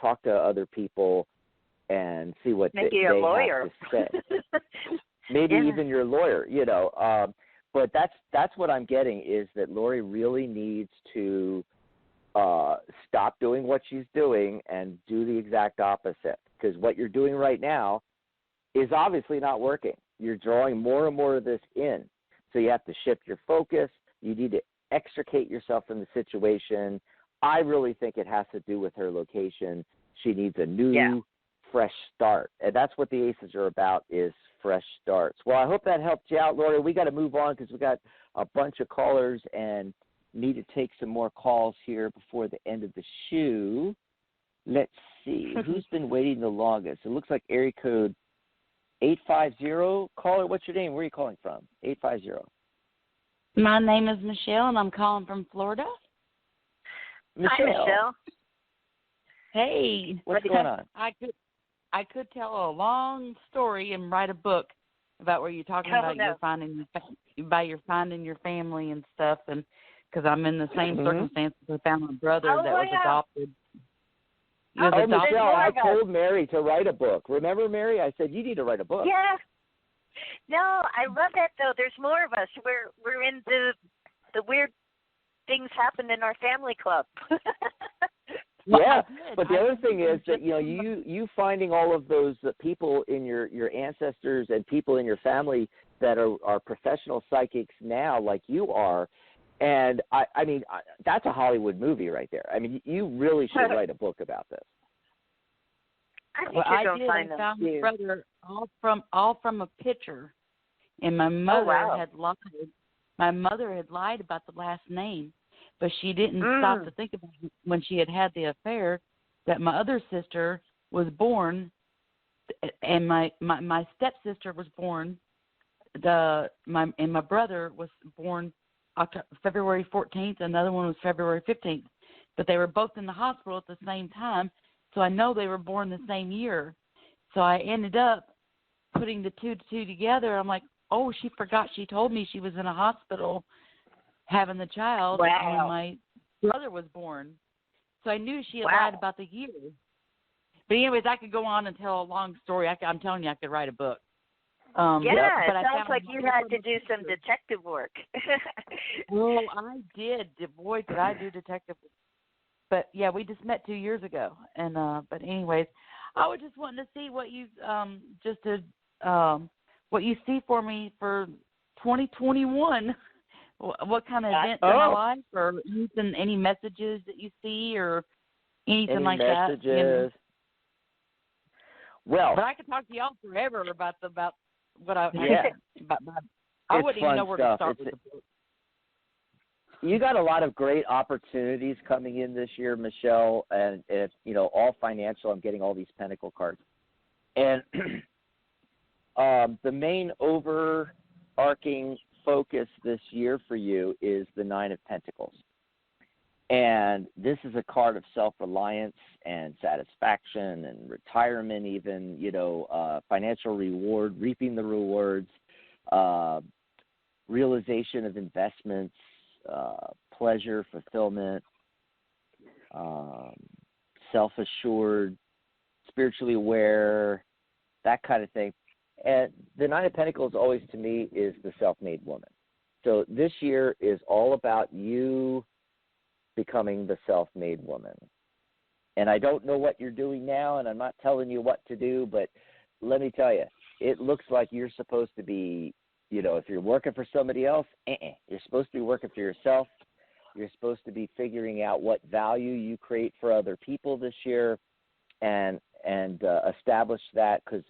[SPEAKER 4] talk to other people and see what they have to say. Maybe even your lawyer, but that's what I'm getting, is that Lori really needs to stop doing what she's doing and do the exact opposite, because what you're doing right now is obviously not working. You're drawing more and more of this in. So you have to shift your focus. You need to extricate yourself from the situation. I really think it has to do with her location. She needs a new, fresh start. And that's what the aces are about, is fresh starts. Well, I hope that helped you out, Lori. We got to move on because we got a bunch of callers and need to take some more calls here before the end of the show. Let's see. Who's been waiting the longest? It looks like area code 850. Caller, what's your name? Where are you calling from? 850.
[SPEAKER 7] My name is Michelle, and I'm calling from Florida.
[SPEAKER 4] Michelle.
[SPEAKER 3] Hi, Michelle.
[SPEAKER 7] Hey.
[SPEAKER 4] What's going on?
[SPEAKER 7] I could tell a long story and write a book about where you're talking about you're finding your family and stuff, and because I'm in the same circumstances. I found my brother that was adopted.
[SPEAKER 4] Michelle, I told Mary to write a book. Remember, Mary? I said, you need to write a book.
[SPEAKER 3] Yeah. No, I love that, though. There's more of us. We're in the weird things happen in our family club.
[SPEAKER 4] Yeah, but the other thing is that you finding all of those people in your ancestors and people in your family that are professional psychics now, like you are, and I mean that's a Hollywood movie right there. I mean, you really should write a book about this.
[SPEAKER 3] I think you're going to find them.
[SPEAKER 7] I found my brother all from a picture, and my mother had lied. My mother had lied about the last name. But she didn't stop to think about it when she had the affair, that my other sister was born, and my stepsister was born, and my brother was born February 14th, and the other one was February 15th. But they were both in the hospital at the same time, so I know they were born the same year. So I ended up putting the two together. I'm like, oh, she forgot. She told me she was in a hospital having the child when my brother was born. So I knew she had lied about the year. But anyways, I could go on and tell a long story. I'm telling you, I could write a book.
[SPEAKER 3] It sounds like you had to do some detective work.
[SPEAKER 7] Well, I did. Boy, did I do detective work. But, yeah, we just met 2 years ago. And but anyways, I was just wanting to see what you what you see for me for 2021. What kind of events in my life, or any messages that you see, or anything like that?
[SPEAKER 4] Well,
[SPEAKER 7] but I could talk to y'all forever about what I
[SPEAKER 4] I
[SPEAKER 7] wouldn't even know where to start with the book.
[SPEAKER 4] You got a lot of great opportunities coming in this year, Michelle, and it's all financial. I'm getting all these pentacle cards, and the main overarching focus this year for you is the Nine of Pentacles. And this is a card of self-reliance and satisfaction and retirement even, financial reward, reaping the rewards, realization of investments, pleasure, fulfillment, self-assured, spiritually aware, that kind of thing. And the Nine of Pentacles always, to me, is the self-made woman. So this year is all about you becoming the self-made woman. And I don't know what you're doing now, and I'm not telling you what to do, but let me tell you, it looks like you're supposed to be, if you're working for somebody else, you're supposed to be working for yourself. You're supposed to be figuring out what value you create for other people this year, and establish that, because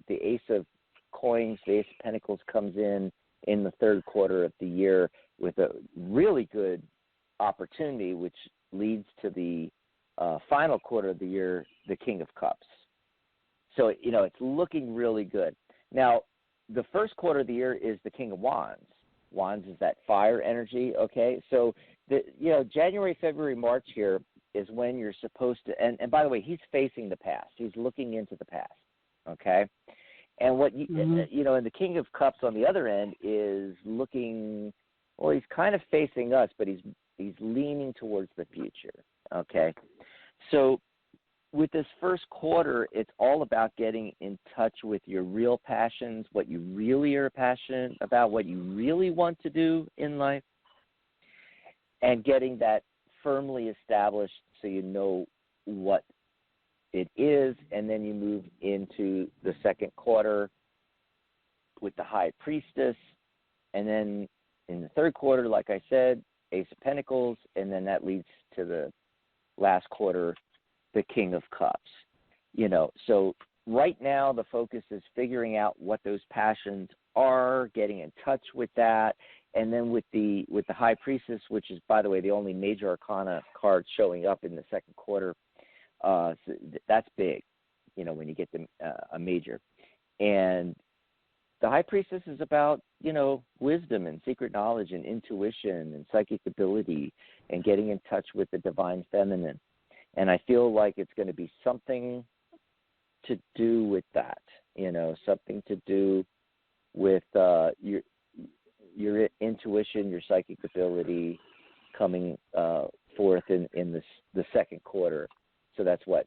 [SPEAKER 4] the Ace of Coins, the Ace of Pentacles, comes in the third quarter of the year with a really good opportunity, which leads to the final quarter of the year, the King of Cups. So, it's looking really good. Now, the first quarter of the year is the King of Wands. Wands is that fire energy, okay? So, January, February, March here is when you're supposed to, and by the way, he's facing the past. He's looking into the past, okay? And what, and the King of Cups on the other end is looking, well, he's kind of facing us, but he's leaning towards the future, okay? So with this first quarter, it's all about getting in touch with your real passions, what you really are passionate about, what you really want to do in life, and getting that firmly established so you know what it is. And then you move into the second quarter with the High Priestess, and then in the third quarter, like I said, Ace of Pentacles, and then that leads to the last quarter, the King of Cups. So right now the focus is figuring out what those passions are, getting in touch with that, and then with the High Priestess, which is, by the way, the only major arcana card showing up in the second quarter. So that's big, when you get a major. And the High Priestess is about, wisdom and secret knowledge and intuition and psychic ability and getting in touch with the divine feminine. And I feel like it's going to be something to do with that, something to do with your intuition, your psychic ability coming forth in the second quarter. So that's what,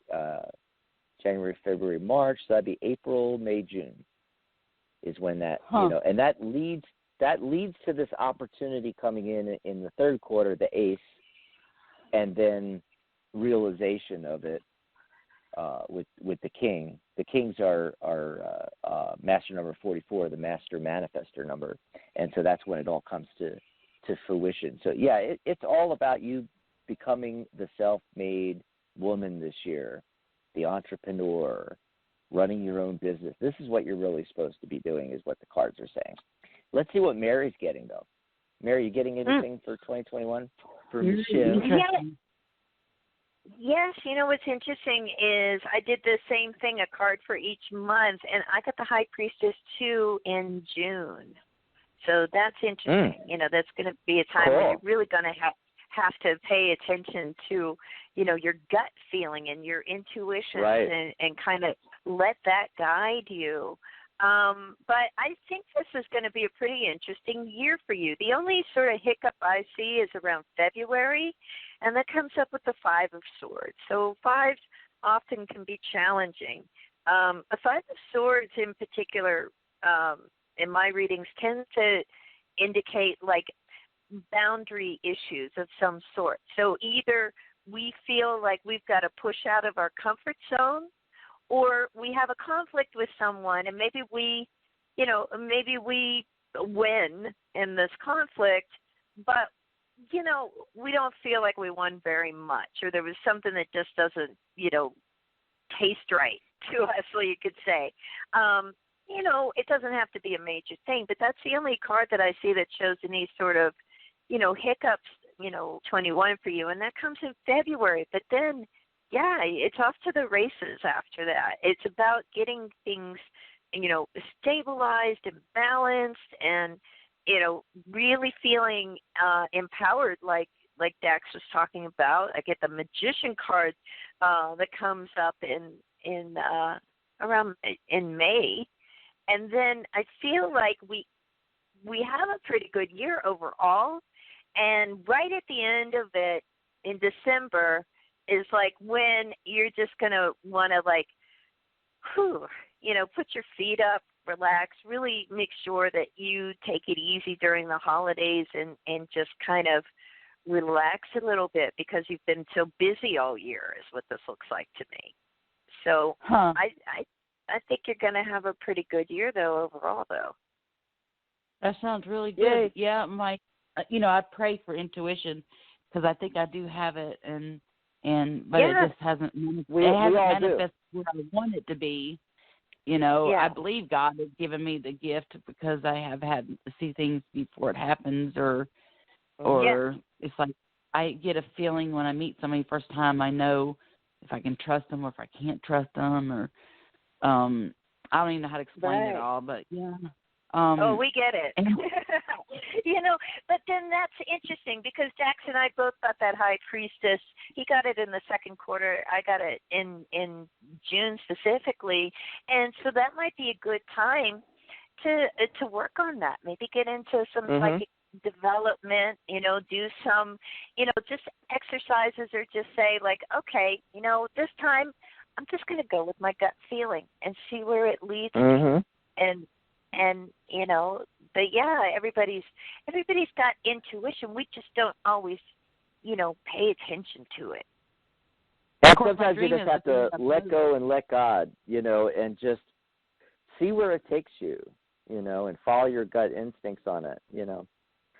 [SPEAKER 4] January, February, March. So that'd be April, May, June is when that, and that leads to this opportunity coming in the third quarter, the Ace, and then realization of it with the King. The Kings are master number 44, the master manifestor number, and so that's when it all comes to fruition. So yeah, it's all about you becoming the self-made woman this year, the entrepreneur, running your own business. This is what you're really supposed to be doing, is what the cards are saying. Let's see what Mary's getting, though. Mary, you getting anything for 2021 for Michelle?
[SPEAKER 3] Yes, what's interesting is I did the same thing, a card for each month, and I got the High Priestess too in June. So that's interesting. That's going to be a time where you're really going to have to pay attention to, your gut feeling and your intuition, right, and kind of let that guide you. But I think this is going to be a pretty interesting year for you. The only sort of hiccup I see is around February, and that comes up with the Five of Swords. So fives often can be challenging. A Five of Swords in particular, in my readings, tends to indicate like boundary issues of some sort. So either we feel like we've got to push out of our comfort zone, or we have a conflict with someone, and maybe we win in this conflict, but, we don't feel like we won very much, or there was something that just doesn't, taste right to us, so you could say. It doesn't have to be a major thing, but that's the only card that I see that shows any sort of, hiccups, 21 for you, and that comes in February. But then, yeah, it's off to the races after that. It's about getting things, stabilized and balanced, and, really feeling empowered, like Dax was talking about. I get the Magician card that comes up in May, and then I feel like we have a pretty good year overall. And right at the end of it, in December, is like when you're just going to want to put your feet up, relax, really make sure that you take it easy during the holidays and just kind of relax a little bit, because you've been so busy all year is what this looks like to me. So I think you're going to have a pretty good year, though, overall, though.
[SPEAKER 7] That sounds really good.
[SPEAKER 4] Yay.
[SPEAKER 7] Yeah, I pray for intuition because I think I do have it, but it just hasn't.
[SPEAKER 4] We
[SPEAKER 7] hasn't
[SPEAKER 4] all
[SPEAKER 7] manifested
[SPEAKER 4] do.
[SPEAKER 7] where I want it to be. I believe God has given me the gift because I have had to see things before it happens, or it's like I get a feeling when I meet somebody first time. I know if I can trust them or if I can't trust them, or I don't even know how to explain it all, but yeah.
[SPEAKER 3] We get it. But then that's interesting because Dax and I both got that high priestess. He got it in the second quarter. I got it in June specifically. And so that might be a good time to work on that. Maybe get into some psychic development, do some, just exercises or just say like, okay, this time I'm just going to go with my gut feeling and see where it leads me. And but yeah, everybody's got intuition. We just don't always, pay attention to it.
[SPEAKER 4] And sometimes you just have to let go and let God, and just see where it takes you, and follow your gut instincts on it,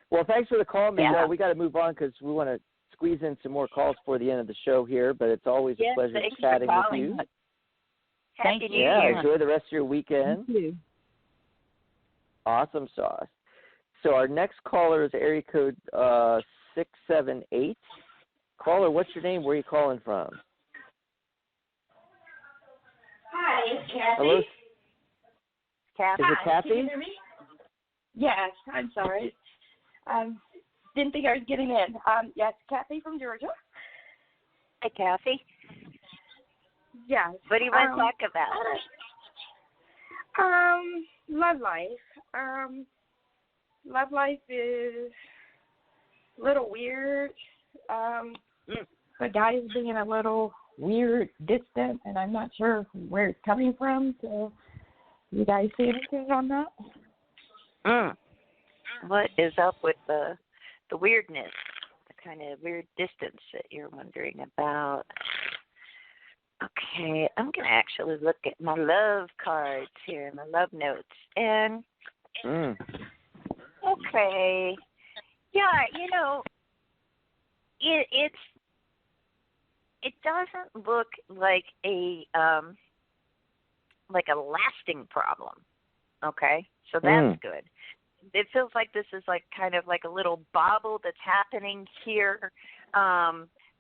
[SPEAKER 4] Well, thanks for the call, Miguel. We got to move on because we want to squeeze in some more calls for the end of the show here, but it's always a pleasure chatting with you.
[SPEAKER 3] Happy New
[SPEAKER 4] Year.
[SPEAKER 3] Yeah,
[SPEAKER 4] enjoy the rest of your weekend.
[SPEAKER 7] Thank you.
[SPEAKER 4] Awesome sauce. So our next caller is area code 678. Caller, what's your name? Where are you calling from?
[SPEAKER 8] Hi, it's Kathy.
[SPEAKER 4] Hello?
[SPEAKER 3] Kathy.
[SPEAKER 4] Is it Kathy?
[SPEAKER 8] Can you hear me? Yes, I'm sorry. Didn't think I was getting in. Yes, Kathy from Georgia.
[SPEAKER 3] Hi, Kathy.
[SPEAKER 8] Yes.
[SPEAKER 3] What do you want to talk about?
[SPEAKER 8] Love life. Love life is a little weird. The guy is being a little weird, distant, and I'm not sure where it's coming from. So, you guys see anything on that?
[SPEAKER 3] What is up with the weirdness, the kind of weird distance that you're wondering about? Okay, I'm going to actually look at my love cards here, my love notes. And, okay, yeah, it doesn't look like a lasting problem, okay? So that's good. It feels like this is like kind of like a little bobble that's happening here.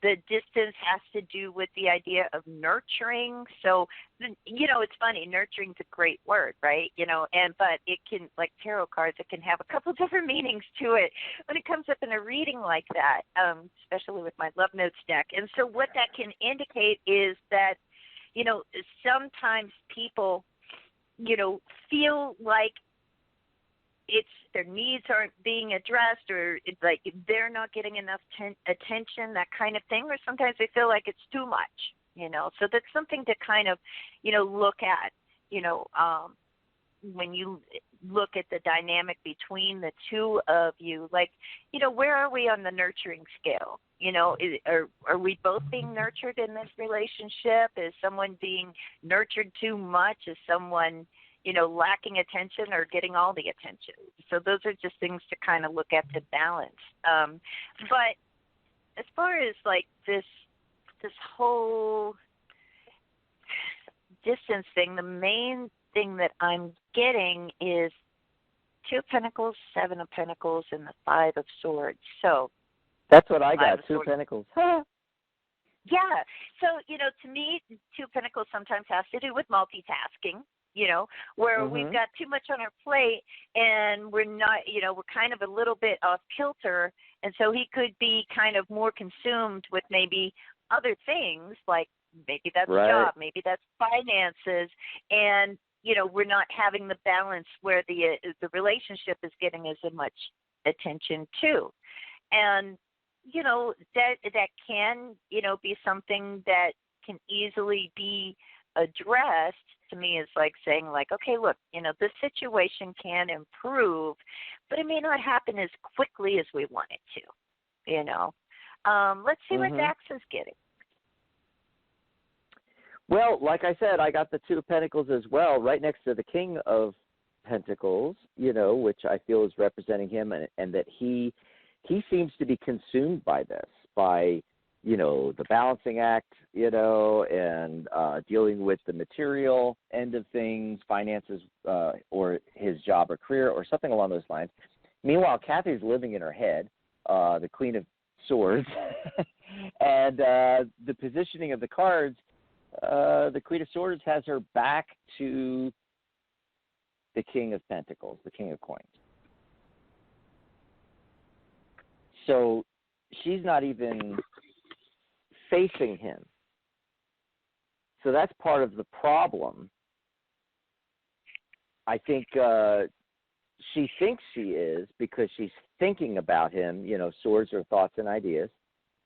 [SPEAKER 3] The distance has to do with the idea of nurturing. So, it's funny. Nurturing's a great word, right? But it can, like tarot cards, it can have a couple different meanings to it when it comes up in a reading like that, especially with my Love Notes deck. And so what that can indicate is that, sometimes people, feel like their needs aren't being addressed, or it's like they're not getting enough attention, that kind of thing, or sometimes they feel like it's too much, So that's something to kind of, look at, when you look at the dynamic between the two of you, like, where are we on the nurturing scale? Are we both being nurtured in this relationship? Is someone being nurtured too much? Is someone lacking attention or getting all the attention? So those are just things to kind of look at to balance. But as far as like this whole distance thing, the main thing that I'm getting is 2 of Pentacles, 7 of Pentacles, and the 5 of Swords. So
[SPEAKER 4] that's what I got, 2 of Pentacles.
[SPEAKER 3] Yeah. So, to me, 2 of Pentacles sometimes has to do with multitasking. Where we've got too much on our plate and we're not, we're kind of a little bit off kilter. And so he could be kind of more consumed with maybe other things, like maybe that's a job, maybe that's finances. And, we're not having the balance where the relationship is getting as much attention too. And, that can, be something that can easily be addressed. To me, is like saying, like, okay, look, this situation can improve, but it may not happen as quickly as we want it to. Let's see what Dax is getting.
[SPEAKER 4] Well, like I said, I got the 2 of Pentacles as well, right next to the King of Pentacles, which I feel is representing him, and that he seems to be consumed by this, by the balancing act, and dealing with the material end of things, finances, or his job or career, or something along those lines. Meanwhile, Kathy's living in her head, the Queen of Swords, and the positioning of the cards, the Queen of Swords has her back to the King of Pentacles, the King of Coins. So she's not even facing him. So that's part of the problem. I think she thinks she is because she's thinking about him. Swords are thoughts and ideas.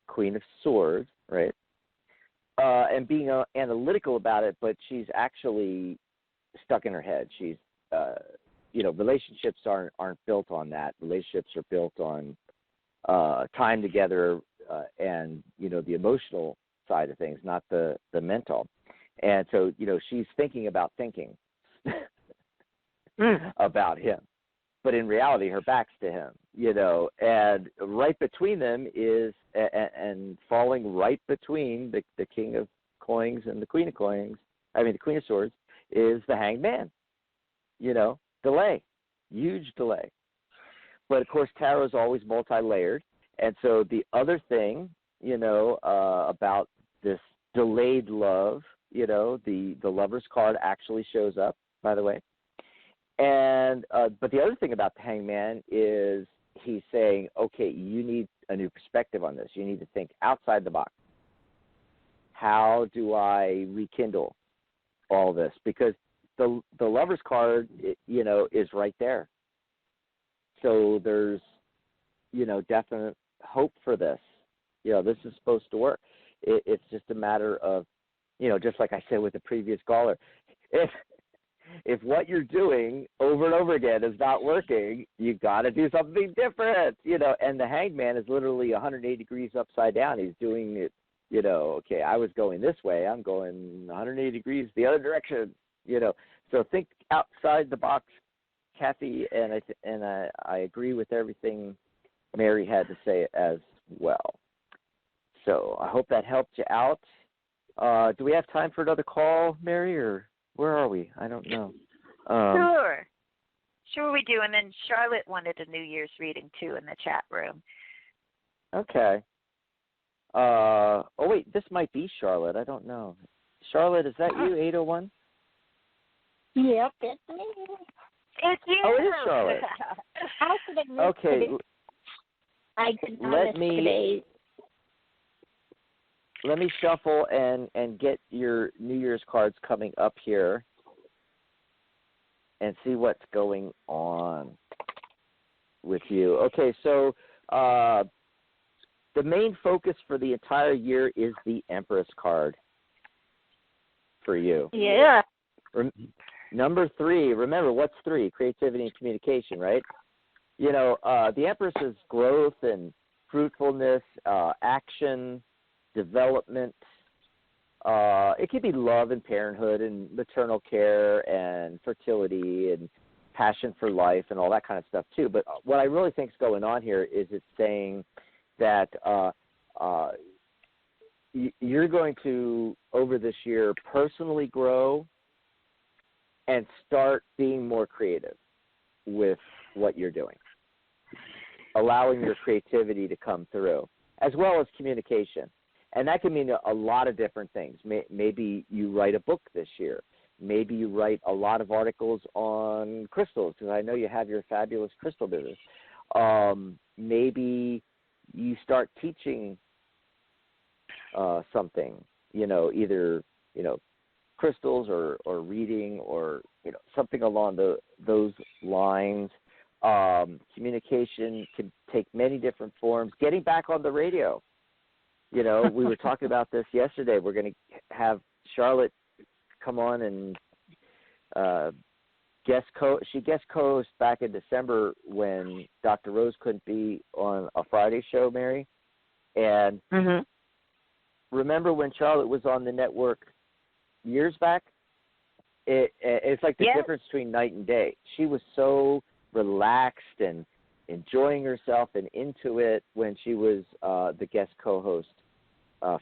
[SPEAKER 4] Queen of Swords, right? And being analytical about it, but she's actually stuck in her head. She's, relationships aren't built on that. Relationships are built on time together and the emotional side of things, not the mental. And so she's thinking about thinking about him, but in reality her back's to him, and right between them is and falling right between the King of Coins and the Queen of Coins, the Queen of Swords, is the Hanged Man. Delay, huge delay. But of course, tarot is always multi-layered, and so the other thing, about this delayed love, the Lover's card actually shows up, by the way. And but the other thing about the Hanged Man is he's saying, okay, you need a new perspective on this. You need to think outside the box. How do I rekindle all this? Because the Lover's card, is right there. So there's, definite hope for this. This is supposed to work. It's just a matter of, just like I said with the previous caller, if what you're doing over and over again is not working, you got to do something different, and the Hanged Man is literally 180 degrees upside down. He's doing it, okay, I was going this way, I'm going 180 degrees the other direction, So think outside the box, Kathy, and I agree with everything Mary had to say as well. So I hope that helped you out. Do we have time for another call, Mary, or where are we? I don't know.
[SPEAKER 3] Sure we do. And then Charlotte wanted a New Year's reading, too, in the chat room.
[SPEAKER 4] Okay. Wait, this might be Charlotte. I don't know. Charlotte, is that you, 801?
[SPEAKER 9] Yep, it's me.
[SPEAKER 3] It's you.
[SPEAKER 4] Oh, it is Charlotte.
[SPEAKER 9] How could I miss
[SPEAKER 4] okay.
[SPEAKER 9] today? I did not miss today.
[SPEAKER 4] Let me shuffle and get your New Year's cards coming up here and see what's going on with you. Okay, so the main focus for the entire year is the Empress card for you.
[SPEAKER 9] Yeah.
[SPEAKER 4] Number 3, remember, what's 3? Creativity and communication, right? The Empress is growth and fruitfulness, action, development. It could be love and parenthood and maternal care and fertility and passion for life and all that kind of stuff too. But what I really think is going on here is it's saying that you're going to, over this year, personally grow and start being more creative with what you're doing, allowing your creativity to come through, as well as communication. And that can mean a lot of different things. Maybe you write a book this year. Maybe you write a lot of articles on crystals, because I know you have your fabulous crystal business. Maybe you start teaching something, either, crystals or reading or, something along those lines. Communication can take many different forms. Getting back on the radio. We were talking about this yesterday. We're going to have Charlotte come on and she guest co-host back in December when Dr. Rose couldn't be on a Friday show, Mary. And remember when Charlotte was on the network years back? It's like the difference between night and day. She was so relaxed and enjoying herself and into it when she was the guest co-host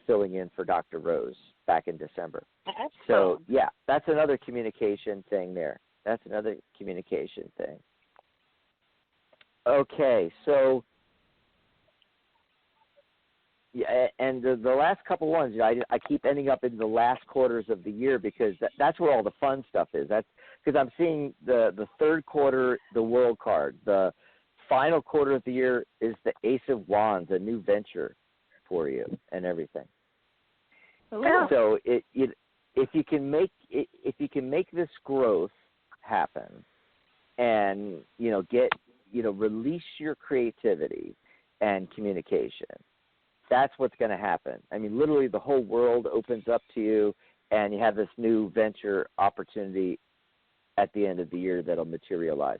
[SPEAKER 4] filling in for Dr. Rose back in December. So, yeah, that's another communication thing there. That's another communication thing. Okay, so, yeah, and the last couple ones, I keep ending up in the last quarters of the year because that's where all the fun stuff is. That's because I'm seeing the third quarter, the World card. The final quarter of the year is the Ace of Wands, a new venture for you and everything.
[SPEAKER 9] Ooh.
[SPEAKER 4] So if you can make this growth happen, and release your creativity and communication, that's what's going to happen. I mean, literally, the whole world opens up to you, and you have this new venture opportunity at the end of the year that'll materialize.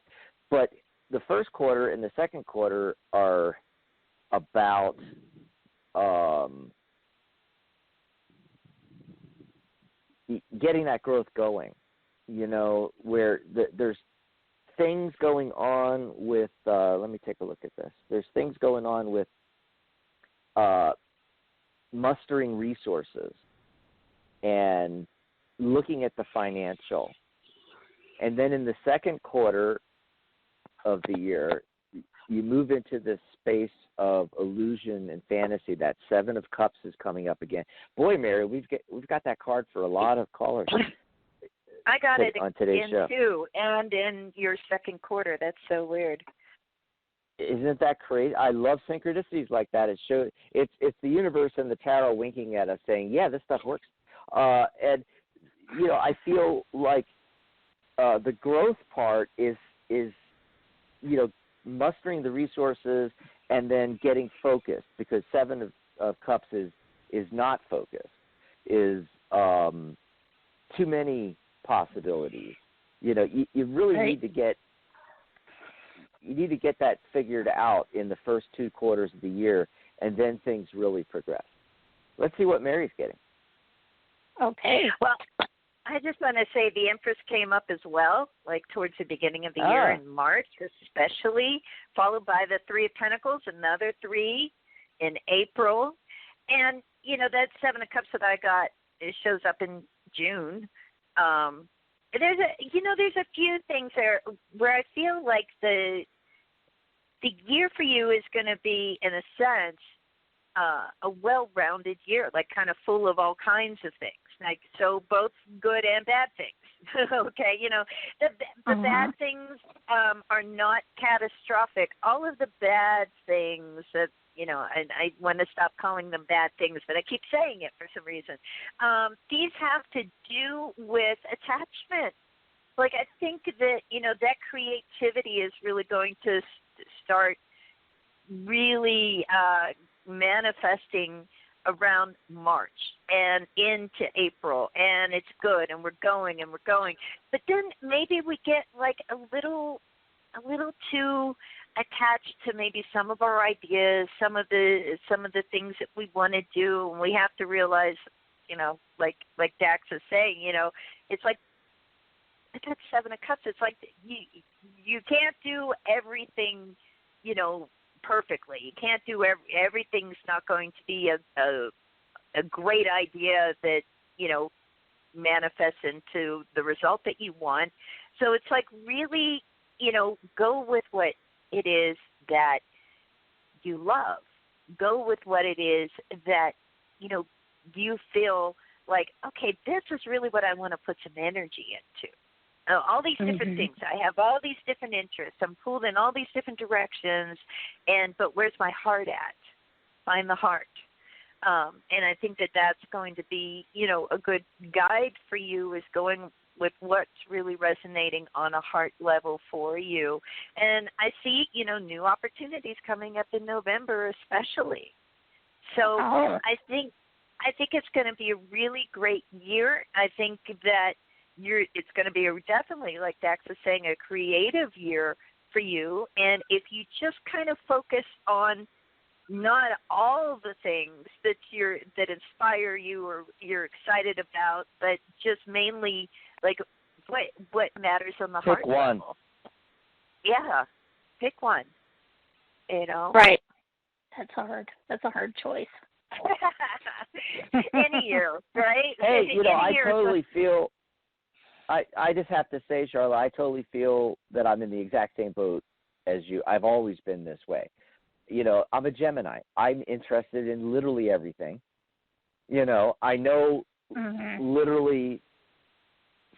[SPEAKER 4] But the first quarter and the second quarter are about getting that growth going, where there's things going on with, let me take a look at this. There's things going on with mustering resources and looking at the financial. And then in the second quarter of the year, you move into this space of illusion and fantasy. That Seven of Cups is coming up again. Boy, Mary, we've got that card for a lot of callers.
[SPEAKER 3] I got it
[SPEAKER 4] on today's show
[SPEAKER 3] too, and in your second quarter. That's so weird.
[SPEAKER 4] Isn't that crazy? I love synchronicities like that. It's the universe and the tarot winking at us, saying, "Yeah, this stuff works." And I feel like the growth part is mustering the resources and then getting focused, because Seven of Cups is not focused, is too many possibilities. You really need to get that figured out in the first two quarters of the year, and then things really progress. Let's see what Mary's getting.
[SPEAKER 9] Okay.
[SPEAKER 3] Well, I just want to say the Empress came up as well, like towards the beginning of the year in March, especially, followed by the Three of Pentacles, another three in April. And, that Seven of Cups that I got, it shows up in June. There's a few things there where I feel like the year for you is going to be, in a sense, a well-rounded year, like kind of full of all kinds of things. Like, so both good and bad things. Okay, the bad things are not catastrophic. All of the bad things that, and I want to stop calling them bad things, but I keep saying it for some reason. These have to do with attachment. Like, I think that, that creativity is really going to start really manifesting around March and into April, and it's good, and we're going. But then maybe we get like a little too attached to maybe some of our ideas, some of the things that we want to do, and we have to realize, like Dax is saying, it's like that Seven of Cups. It's like you can't do everything, perfectly. You can't do everything's not going to be a great idea that, manifests into the result that you want. So it's like really, go with what it is that you love. Go with what it is that, you feel like, okay, this is really what I want to put some energy into. All these different things. I have all these different interests. I'm pulled in all these different directions, but where's my heart at? Find the heart. And I think that that's going to be, a good guide for you, is going with what's really resonating on a heart level for you. And I see, new opportunities coming up in November especially. So I think it's going to be a really great year. I think that it's going to be definitely, like Dax is saying, a creative year for you. And if you just kind of focus on not all the things that inspire you or you're excited about, but just mainly like what matters on the heart
[SPEAKER 4] Pick one.
[SPEAKER 3] level. Yeah, pick one. You know.
[SPEAKER 9] Right. That's hard. That's a hard choice.
[SPEAKER 3] Any year, right?
[SPEAKER 4] Hey, you know, I
[SPEAKER 3] year
[SPEAKER 4] totally feel. I just have to say, Charlotte, I totally feel that I'm in the exact same boat as you. I've always been this way. You know, I'm a Gemini. I'm interested in literally everything. You know, I know literally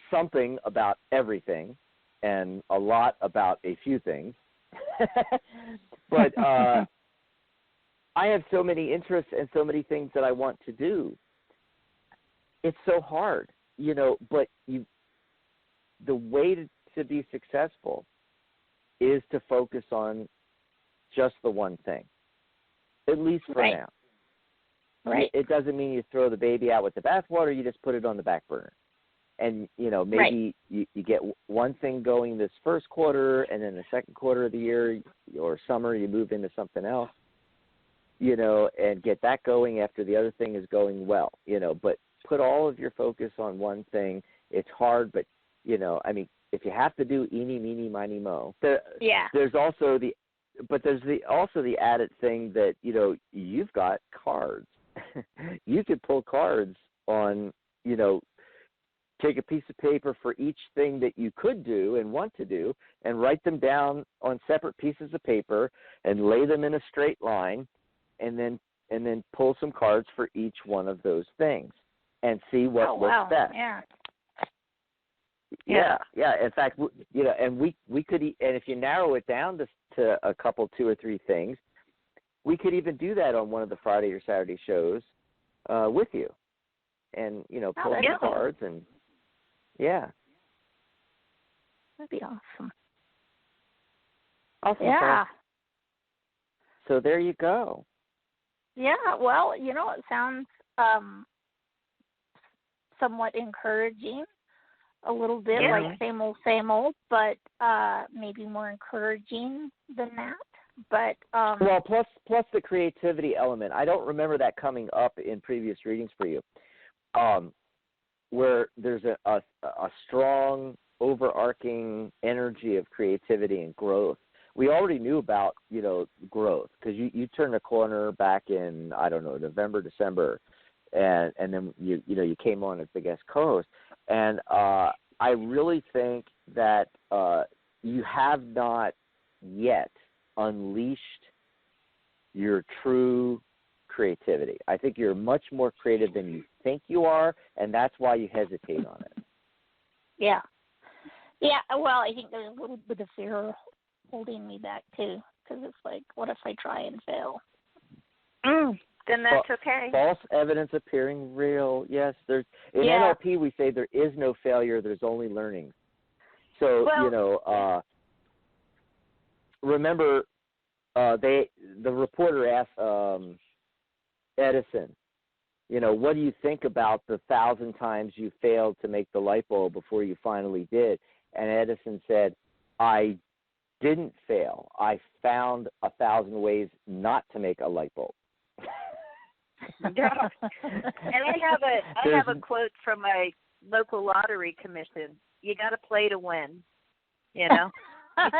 [SPEAKER 4] something about everything and a lot about a few things. But I have so many interests and so many things that I want to do. It's so hard, you know, but the way to be successful is to focus on just the one thing, at least for now.
[SPEAKER 9] Right.
[SPEAKER 4] It doesn't mean you throw the baby out with the bathwater. You just put it on the back burner. And, you know, maybe you get one thing going this first quarter, and then the second quarter of the year or summer you move into something else, you know, and get that going after the other thing is going well, you know. But put all of your focus on one thing. It's hard, but, you know, I mean, if you have to do eeny, meeny, miny, mo, there's also the added thing that, you know, you've got cards. You could pull cards on, you know, take a piece of paper for each thing that you could do and want to do and write them down on separate pieces of paper and lay them in a straight line and then pull some cards for each one of those things and see what looks best. Yeah. In fact, you know, and we could, and if you narrow it down to a couple, 2 or 3 things, we could even do that on one of the Friday or Saturday shows with you, and you know, pull the cards and that'd
[SPEAKER 9] be awesome.
[SPEAKER 4] Awesome.
[SPEAKER 9] Yeah.
[SPEAKER 4] So there you go.
[SPEAKER 9] Yeah. Well, you know, it sounds somewhat encouraging. A little bit like same old, but maybe more encouraging than that. But
[SPEAKER 4] well, plus the creativity element. I don't remember that coming up in previous readings for you, where there's a strong overarching energy of creativity and growth. We already knew about, you know, growth because you turned a corner back in, I don't know, November, December, and then you came on as the guest co-host, and I really think that you have not yet unleashed your true creativity. I think you're much more creative than you think you are, and that's why you hesitate on it.
[SPEAKER 9] Yeah. Yeah, well, I think there's a little bit of fear holding me back, too, because it's like, what if I try and fail?
[SPEAKER 3] Then that's okay.
[SPEAKER 4] False evidence appearing real. Yes, there's in NLP we say there is no failure, there's only learning. So, you know, remember the reporter asked Edison, you know, what do you think about the 1,000 times you failed to make the light bulb before you finally did? And Edison said, I didn't fail. I found 1,000 ways not to make a light bulb.
[SPEAKER 3] Yeah. And I have a quote from my local lottery commission. You got to play to win, you know.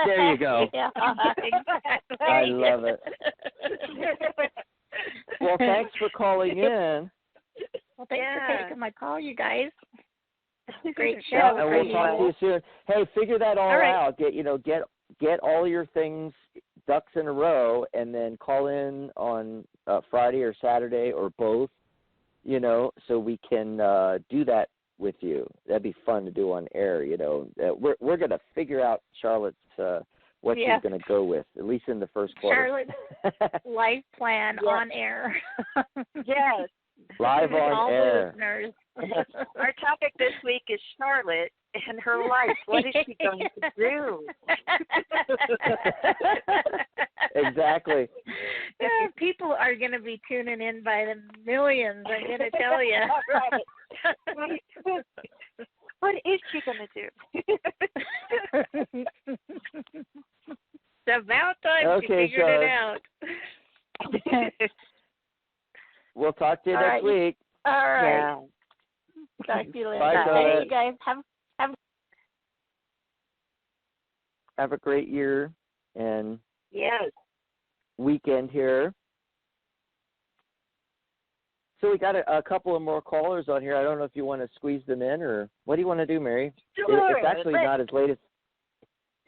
[SPEAKER 4] There you go.
[SPEAKER 9] Yeah, exactly.
[SPEAKER 4] I love it. Well, thanks for calling in.
[SPEAKER 9] Well, thanks for taking my call, you guys. Great show.
[SPEAKER 4] Yeah, and we'll talk to you soon. Hey, figure that all out. Get all your things ducks in a row, and then call in on Friday or Saturday or both, you know, so we can do that with you. That'd be fun to do on air, you know. We're going to figure out Charlotte's what she's going to go with, at least in the first quarter.
[SPEAKER 9] Charlotte's life plan on air.
[SPEAKER 3] Yes.
[SPEAKER 4] Live on
[SPEAKER 9] all
[SPEAKER 4] air.
[SPEAKER 9] The listeners.
[SPEAKER 3] Our topic this week is Charlotte and her life. What is she going to do?
[SPEAKER 4] Exactly.
[SPEAKER 9] People are going to be tuning in by the millions, I'm going to tell you.
[SPEAKER 3] What is she going to do?
[SPEAKER 9] It's about time she figured it out.
[SPEAKER 4] We'll talk to you next week.
[SPEAKER 9] All right.
[SPEAKER 3] Yeah.
[SPEAKER 9] Talk to you later.
[SPEAKER 4] Bye,
[SPEAKER 9] Hey, you guys, have
[SPEAKER 4] have a great year and
[SPEAKER 3] Yes.
[SPEAKER 4] weekend here. So we got a couple of more callers on here. I don't know if you want to squeeze them in, or what do you want to do, Mary?
[SPEAKER 3] Sure.
[SPEAKER 4] It's actually not as late as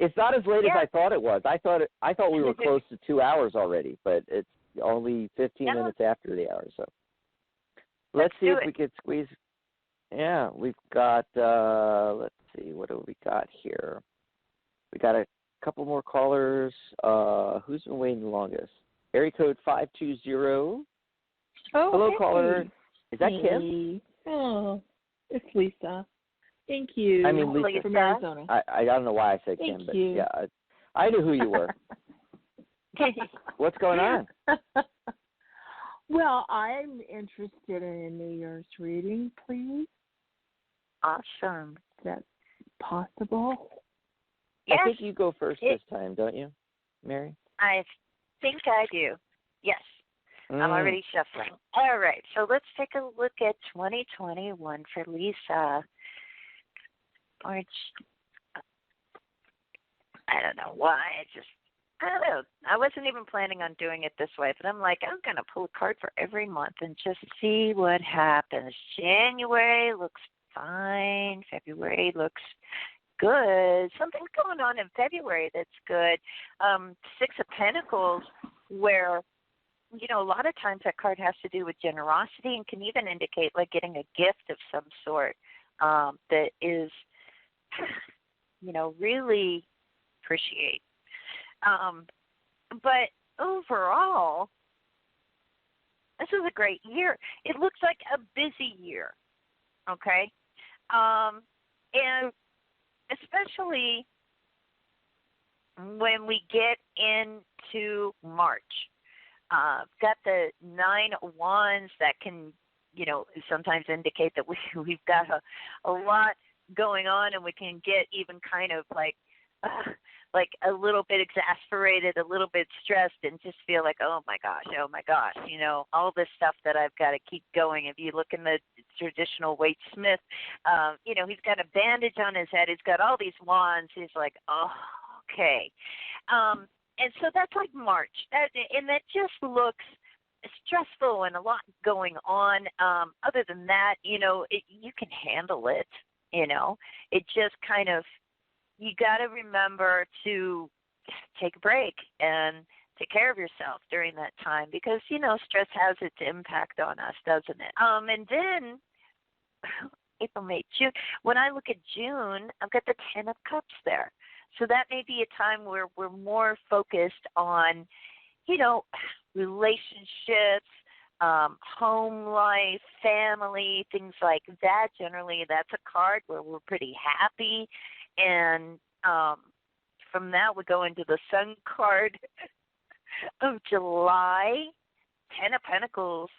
[SPEAKER 4] as I thought it was. I thought we were close to 2 hours already, but it's only 15 minutes after the hour. So let's see if we could squeeze. Yeah, we've got. Let's see, what do we got here? We got a couple more callers. Who's been waiting the longest? Area code 520.
[SPEAKER 10] Oh,
[SPEAKER 4] hello,
[SPEAKER 10] hey.
[SPEAKER 4] caller. Is that
[SPEAKER 10] hey.
[SPEAKER 4] Kim?
[SPEAKER 10] Oh, it's Lisa. Thank you.
[SPEAKER 4] I mean, Lisa
[SPEAKER 10] from Arizona.
[SPEAKER 4] I don't know why I said
[SPEAKER 10] Thank
[SPEAKER 4] Kim, but
[SPEAKER 10] you.
[SPEAKER 4] yeah, I knew who you were. What's going on?
[SPEAKER 10] Well, I'm interested in a New Year's reading, please.
[SPEAKER 3] Awesome.
[SPEAKER 10] Is that possible?
[SPEAKER 3] Yes.
[SPEAKER 4] I think you go first this time, don't you, Mary?
[SPEAKER 3] I think I do. Yes. I'm already shuffling. All right, so let's take a look at 2021 for Lisa. March. I don't know why. I don't know. I wasn't even planning on doing it this way, but I'm like, I'm going to pull a card for every month and just see what happens. January looks fine. February looks good. Something's going on in February that's good. Six of Pentacles, where a lot of times that card has to do with generosity and can even indicate like getting a gift of some sort that is, really appreciate. But overall, this is a great year. It looks like a busy year, okay? And especially when we get into March. Got the 9 of Wands that can, sometimes indicate that we've got a lot going on, and we can get even kind of like a little bit exasperated, a little bit stressed, and just feel like, oh my gosh, all this stuff that I've got to keep going. If you look in the traditional Wade Smith, he's got a bandage on his head. He's got all these wands. He's like, oh, okay. And so that's like March, and that just looks stressful and a lot going on. Other than that, you can handle it. It just kind of, you got to remember to take a break and take care of yourself during that time because, stress has its impact on us, doesn't it? And then April, May, June. When I look at June, I've got the 10 of Cups there. So that may be a time where we're more focused on, relationships, home life, family, things like that. Generally, that's a card where we're pretty happy. And from that, we go into the Sun card of July. 10 of Pentacles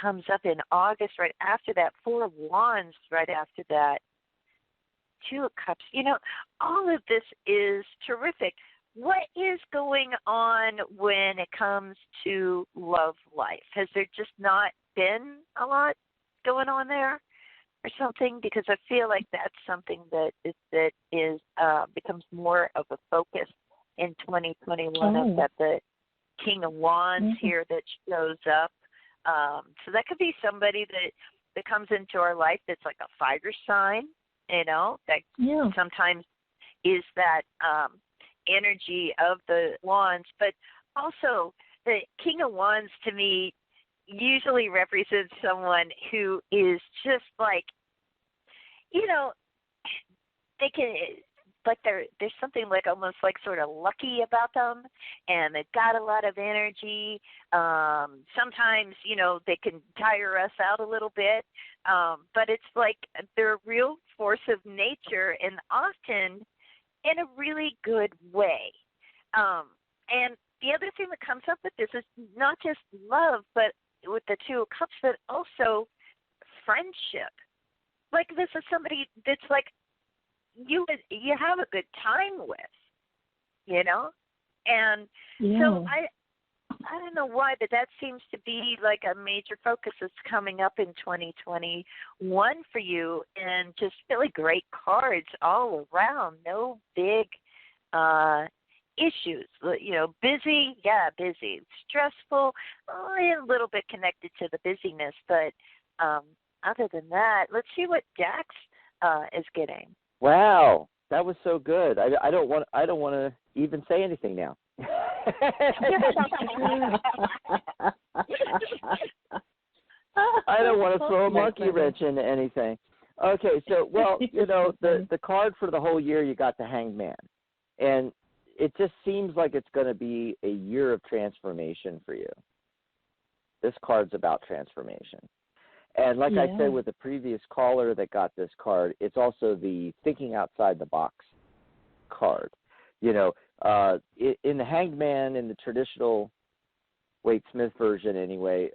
[SPEAKER 3] comes up in August right after that. 4 of Wands right after that. 2 of Cups. All of this is terrific. What is going on when it comes to love life? Has there just not been a lot going on there or something? Because I feel like that's something that is becomes more of a focus in 2021. I've got the King of Wands here that shows up. So that could be somebody that comes into our life that's like a fire sign. That sometimes is that energy of the wands. But also, the King of Wands to me usually represents someone who is just like, they can, like there's something like almost like sort of lucky about them, and they've got a lot of energy. Sometimes, they can tire us out a little bit, but it's like they're a real force of nature and often in a really good way. And the other thing that comes up with this is not just love, but with the 2 of Cups, but also friendship. Like this is somebody that's like, you have a good time with, and so I don't know why, but that seems to be like a major focus that's coming up in 2021 for you, and just really great cards all around. No big issues. Busy, yeah, busy. Stressful, a little bit connected to the busyness, but other than that, let's see what Dax is getting.
[SPEAKER 4] Wow, that was so good. I don't want to even say anything now. I don't want to throw a monkey wrench into anything. Okay, so the card for the whole year, you got the Hanged Man, and it just seems like it's going to be a year of transformation for you. This card's about transformation. And like I said with the previous caller that got this card, it's also the thinking outside the box card. In the Hanged Man, in the traditional Wade Smith version anyway,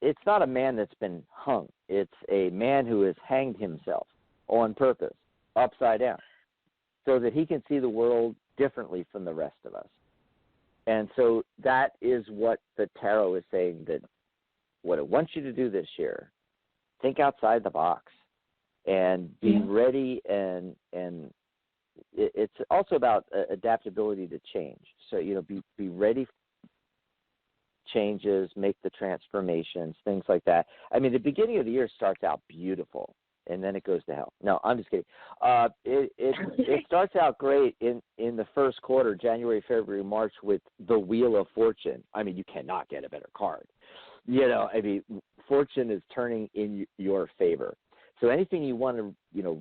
[SPEAKER 4] it's not a man that's been hung. It's a man who has hanged himself on purpose, upside down, so that he can see the world differently from the rest of us. And so that is what the tarot is saying, that what it wants you to do this year, think outside the box and be ready, and it's also about adaptability to change. So, be ready for changes, make the transformations, things like that. I mean, the beginning of the year starts out beautiful, and then it goes to hell. No, I'm just kidding. It starts out great in the first quarter, January, February, March, with the Wheel of Fortune. I mean, you cannot get a better card. Fortune is turning in your favor. So anything you want to,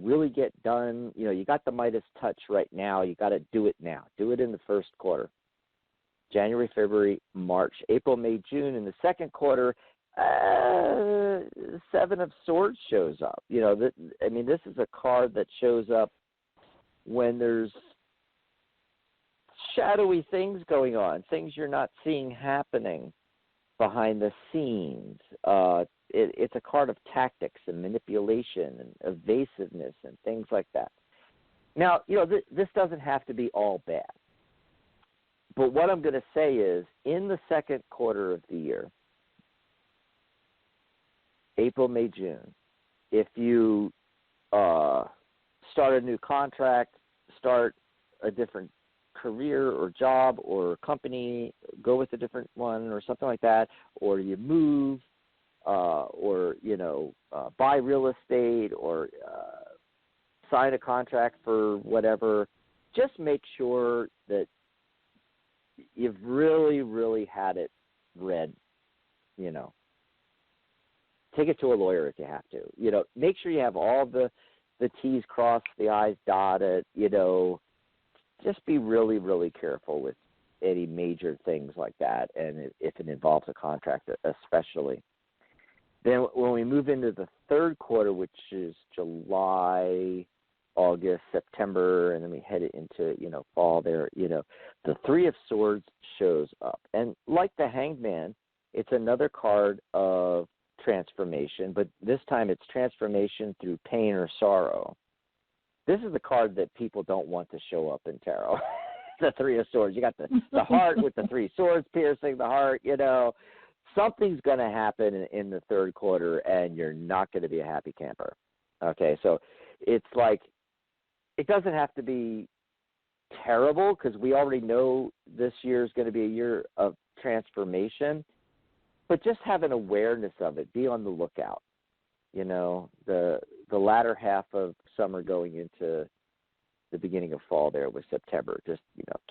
[SPEAKER 4] really get done, you got the Midas touch right now. You got to do it now. Do it in the first quarter. January, February, March, April, May, June. In the second quarter, Seven of Swords shows up. This is a card that shows up when there's shadowy things going on, things you're not seeing happening behind the scenes. It's a card of tactics and manipulation and evasiveness and things like that. Now, this doesn't have to be all bad. But what I'm going to say is, in the second quarter of the year, April, May, June, if you start a new contract, start a different career or job or company, go with a different one or something like that, or you move, or buy real estate, or sign a contract for whatever, just make sure that you've really, really had it read. Take it to a lawyer if you have to. Make sure you have all the T's crossed, the I's dotted. Just be really, really careful with any major things like that, and if it involves a contract especially. Then when we move into the third quarter, which is July, August, September, and then we head into, fall there, the Three of Swords shows up. And like the Hanged Man, it's another card of transformation, but this time it's transformation through pain or sorrow. This is the card that people don't want to show up in tarot. The Three of Swords. You got the heart with the three swords piercing the heart. Something's going to happen in the third quarter, and you're not going to be a happy camper. Okay, so it's like, it doesn't have to be terrible, because we already know this year is going to be a year of transformation, but just have an awareness of it. Be on the lookout. The latter half of summer going into the beginning of fall there with September. Just,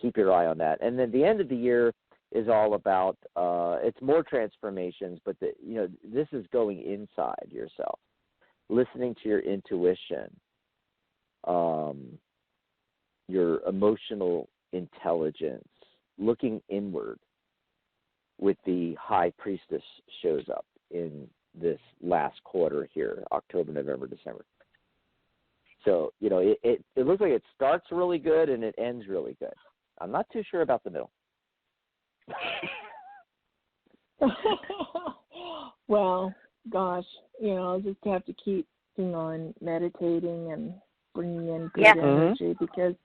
[SPEAKER 4] keep your eye on that. And then the end of the year is all about, it's more transformations, but this is going inside yourself, listening to your intuition, your emotional intelligence, looking inward, with the High Priestess shows up in this last quarter here, October, November, December. So, it looks like it starts really good and it ends really good. I'm not too sure about the middle.
[SPEAKER 10] Well, gosh, I'll just have to keep on meditating and bringing in good energy, because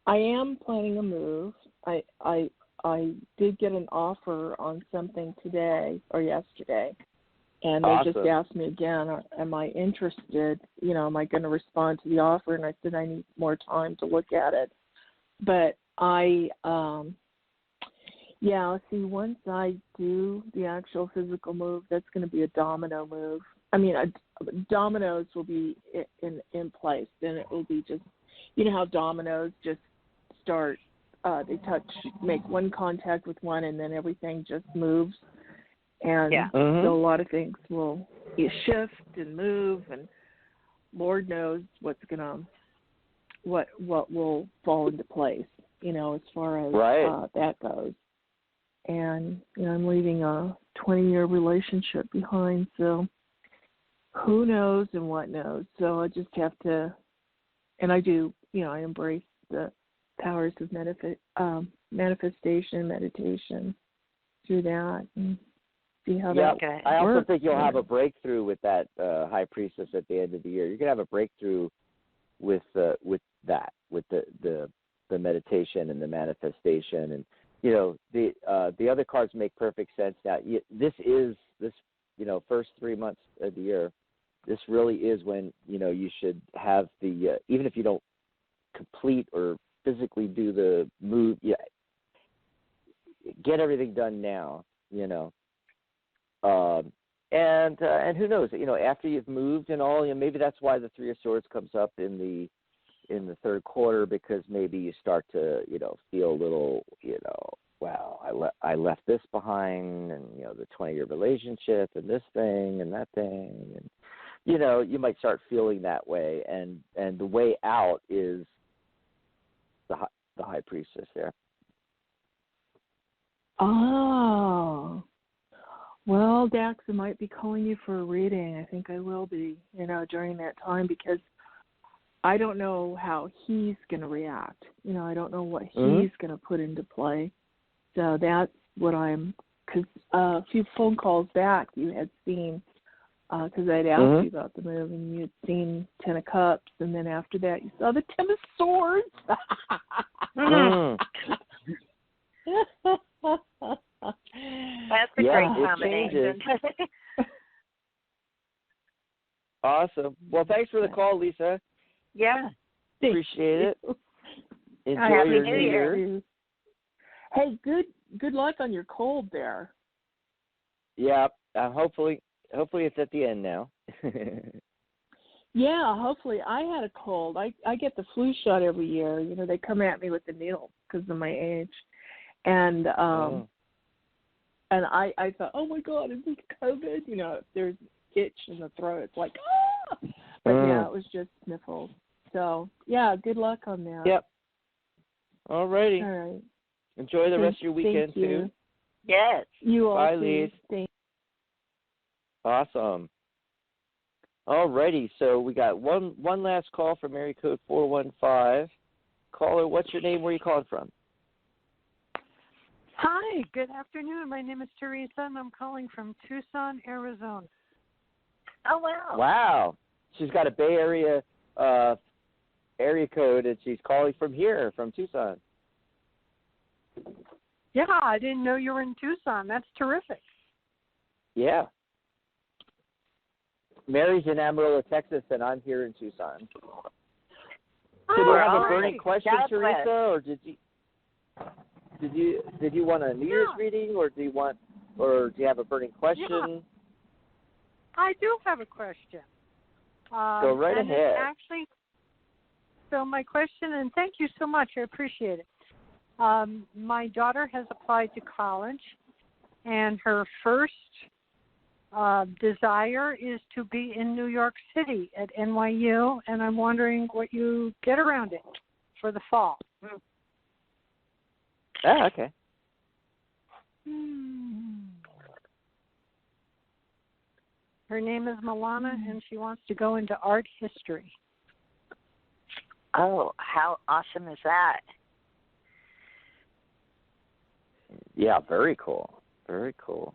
[SPEAKER 10] I am planning a move. I I did get an offer on something today or yesterday, and
[SPEAKER 4] Awesome.
[SPEAKER 10] they just asked me again, am I interested? You know, am I going to respond to the offer? And I said I need more time to look at it. But once I do the actual physical move, that's going to be a domino move. I mean, dominoes will be in place. Then it will be just, you know how dominoes just start, they make one contact with one, and then everything just moves. And so a lot of things will shift and move, and Lord knows what will fall into place, you know, as far as that goes. And, you know, I'm leaving a 20-year relationship behind, so who knows and what knows. So I just have to, and I do, you know, I embrace the powers of manifestation, meditation through that, and see how that works.
[SPEAKER 4] I also think you'll have a breakthrough with that High Priestess at the end of the year. You're going to have a breakthrough with the meditation and the manifestation, and you know the other cards make perfect sense now. This first 3 months of the year, this really is when you should have the even if you don't complete or physically do the move, get everything done now, and who knows, after you've moved and all, maybe that's why the Three of Swords comes up in the third quarter, because maybe you start to, feel a little, wow, I left this behind, and, the 20-year relationship and this thing and that thing. And, you might start feeling that way. And the way out is the High Priestess there.
[SPEAKER 10] Oh. Well, Dax, I might be calling you for a reading. I think I will be, during that time, because I don't know how he's going to react. I don't know what he's going to put into play. So that's what because a few phone calls back you had seen, because I'd asked you about the move, and you had seen 10 of Cups, and then after that you saw the 10 of Swords.
[SPEAKER 3] That's a great combination.
[SPEAKER 4] Awesome. Well, thanks for the call, Lisa.
[SPEAKER 3] Yeah.
[SPEAKER 4] Appreciate it. Enjoy
[SPEAKER 3] Happy
[SPEAKER 4] your
[SPEAKER 3] New
[SPEAKER 4] New
[SPEAKER 3] Year.
[SPEAKER 4] Year.
[SPEAKER 10] Hey, good luck on your cold there.
[SPEAKER 4] Yeah, hopefully it's at the end now.
[SPEAKER 10] Yeah, hopefully. I had a cold. I get the flu shot every year. They come at me with the needle because of my age. And and I thought, oh my God, is this COVID? If there's itch in the throat, it's like, ah! But yeah, it was just sniffles. So yeah, good luck on that.
[SPEAKER 4] Yep. All righty.
[SPEAKER 10] All right.
[SPEAKER 4] Enjoy the rest of your weekend too.
[SPEAKER 3] Yes.
[SPEAKER 10] You
[SPEAKER 4] Bye,
[SPEAKER 10] also.
[SPEAKER 4] Lise. Awesome. All righty. So we got one last call from area code 415. Caller, what's your name? Where are you calling from?
[SPEAKER 11] Hi, good afternoon. My name is Teresa, and I'm calling from Tucson, Arizona.
[SPEAKER 3] Oh, wow.
[SPEAKER 4] Wow. She's got a Bay Area area code, and she's calling from here, from Tucson.
[SPEAKER 11] Yeah, I didn't know you were in Tucson. That's terrific.
[SPEAKER 4] Yeah. Mary's in Amarillo, Texas, and I'm here in Tucson. Did you have a burning question, Teresa, or did you want a New Year's reading, or do you have a burning question?
[SPEAKER 11] Yeah. I do have a question.
[SPEAKER 4] Go right ahead.
[SPEAKER 11] Actually, so my question, and thank you so much, I appreciate it. My daughter has applied to college, and her first desire is to be in New York City at NYU, and I'm wondering what you get around it for the fall.
[SPEAKER 4] Ah, okay.
[SPEAKER 11] Her name is Milana, and she wants to go into art history.
[SPEAKER 3] Oh, how awesome is that?
[SPEAKER 4] Yeah, very cool. Very cool.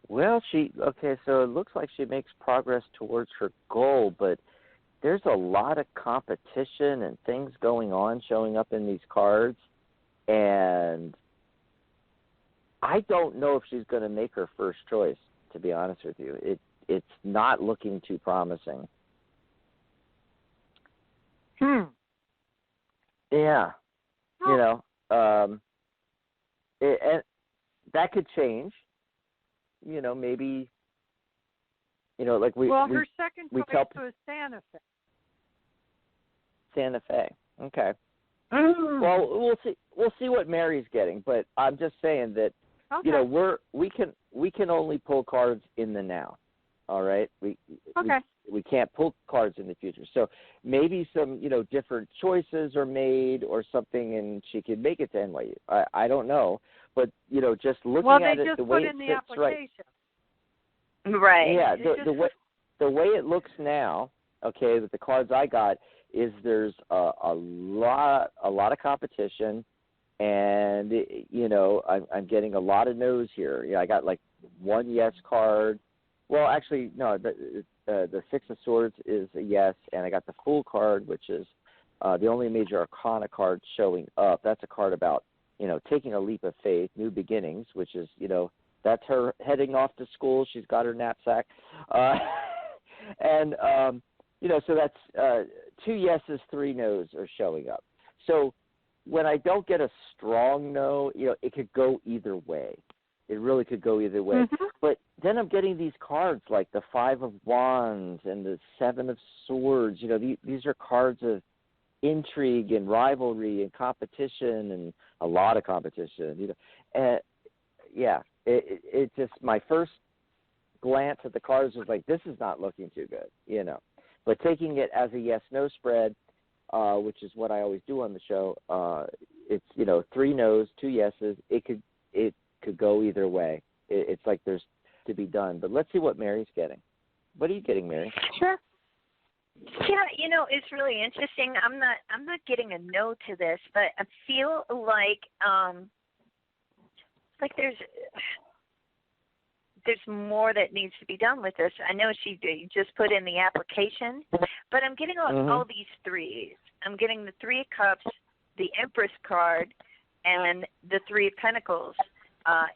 [SPEAKER 4] Well, so it looks like she makes progress towards her goal, but there's a lot of competition and things going on showing up in these cards. And I don't know if she's going to make her first choice, to be honest with you. It's not looking too promising. Yeah. You know, and that could change. You know, maybe, you know, like
[SPEAKER 11] her second choice was Santa Fe.
[SPEAKER 4] Santa Fe. Okay. Well, we'll see what Mary's getting, but I'm just saying that you know, we can only pull cards in the now. All right? We can't pull cards in the future. So maybe some, you know, different choices are made or something, and she could make it to NYU. I don't know, but you know, just looking at it the way it sits,
[SPEAKER 3] right?
[SPEAKER 4] Yeah, the way it looks now, okay, with the cards I got, is there's a lot of competition, and you know, I'm getting a lot of no's here. Yeah, I got like one yes card. Well, actually, no. The Six of Swords is a yes, and I got the Fool card, which is the only major arcana card showing up. That's a card about, you know, taking a leap of faith, new beginnings, which is, you know, that's her heading off to school. She's got her knapsack, and you know, so that's 2 yeses, 3 nos are showing up. So when I don't get a strong no, you know, it could go either way. It really could go either way. But then I'm getting these cards like the 5 of Wands and the 7 of Swords. You know, these are cards of intrigue and rivalry and competition, and a lot of competition. You know, and yeah, it just, my first glance at the cards was like, this is not looking too good. You know, but taking it as a yes/no spread, which is what I always do on the show. It's, you know, 3 nos, 2 yeses. It could go either way. It's like there's to be done. But let's see what Mary's getting. What are you getting, Mary?
[SPEAKER 3] Sure. Yeah, you know, it's really interesting. I'm not getting a no to this, but I feel like there's more that needs to be done with this. I know she just put in the application, but I'm getting all these threes. I'm getting the 3 of Cups, the Empress card, and the 3 of Pentacles.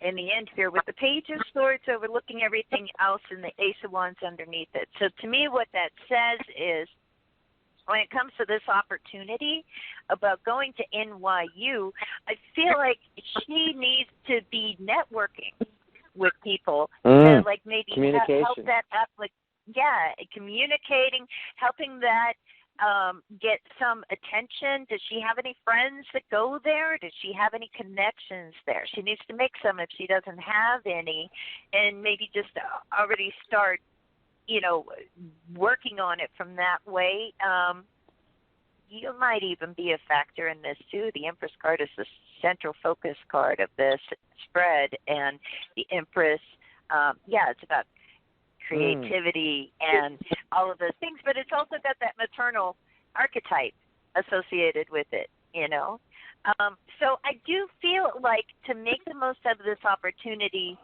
[SPEAKER 3] In the end here, with the Page of Swords overlooking everything else and the Ace of Wands underneath it. So to me, what that says is, when it comes to this opportunity about going to NYU, I feel like she needs to be networking with people to, like, maybe help that communicating, helping that get some attention. Does she have any friends that go there? Does she have any connections there? She needs to make some if she doesn't have any, and maybe just already start, you know, working on it from that way. You might even be a factor in this too. The Empress card is the central focus card of this spread, and the Empress, it's about creativity and all of those things, but it's also got that maternal archetype associated with it, you know. So I do feel like to make the most of this opportunity,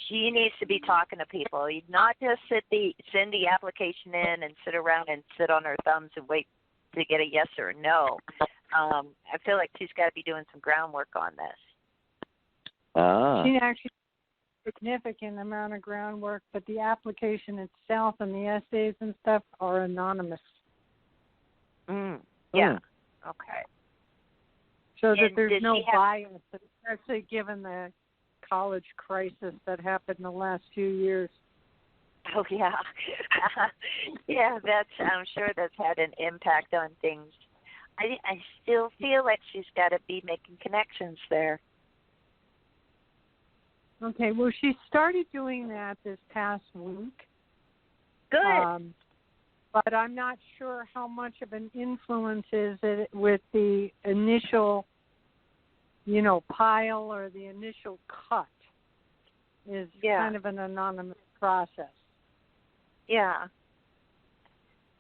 [SPEAKER 3] she needs to be talking to people, not just send the application in and sit around and sit on her thumbs and wait to get a yes or a no. I feel like she's got to be doing some groundwork on this.
[SPEAKER 11] She actually significant amount of groundwork, but the application itself and the essays and stuff are anonymous.
[SPEAKER 3] Yeah. Okay.
[SPEAKER 11] So that there's no bias, especially given the college crisis that happened in the last few years.
[SPEAKER 3] Oh yeah. Yeah, I'm sure that's had an impact on things. I still feel like she's got to be making connections there.
[SPEAKER 11] Okay, well, she started doing that this past week.
[SPEAKER 3] Good.
[SPEAKER 11] But I'm not sure how much of an influence is it with the initial, you know, pile or the initial cut is kind of an anonymous process.
[SPEAKER 3] Yeah.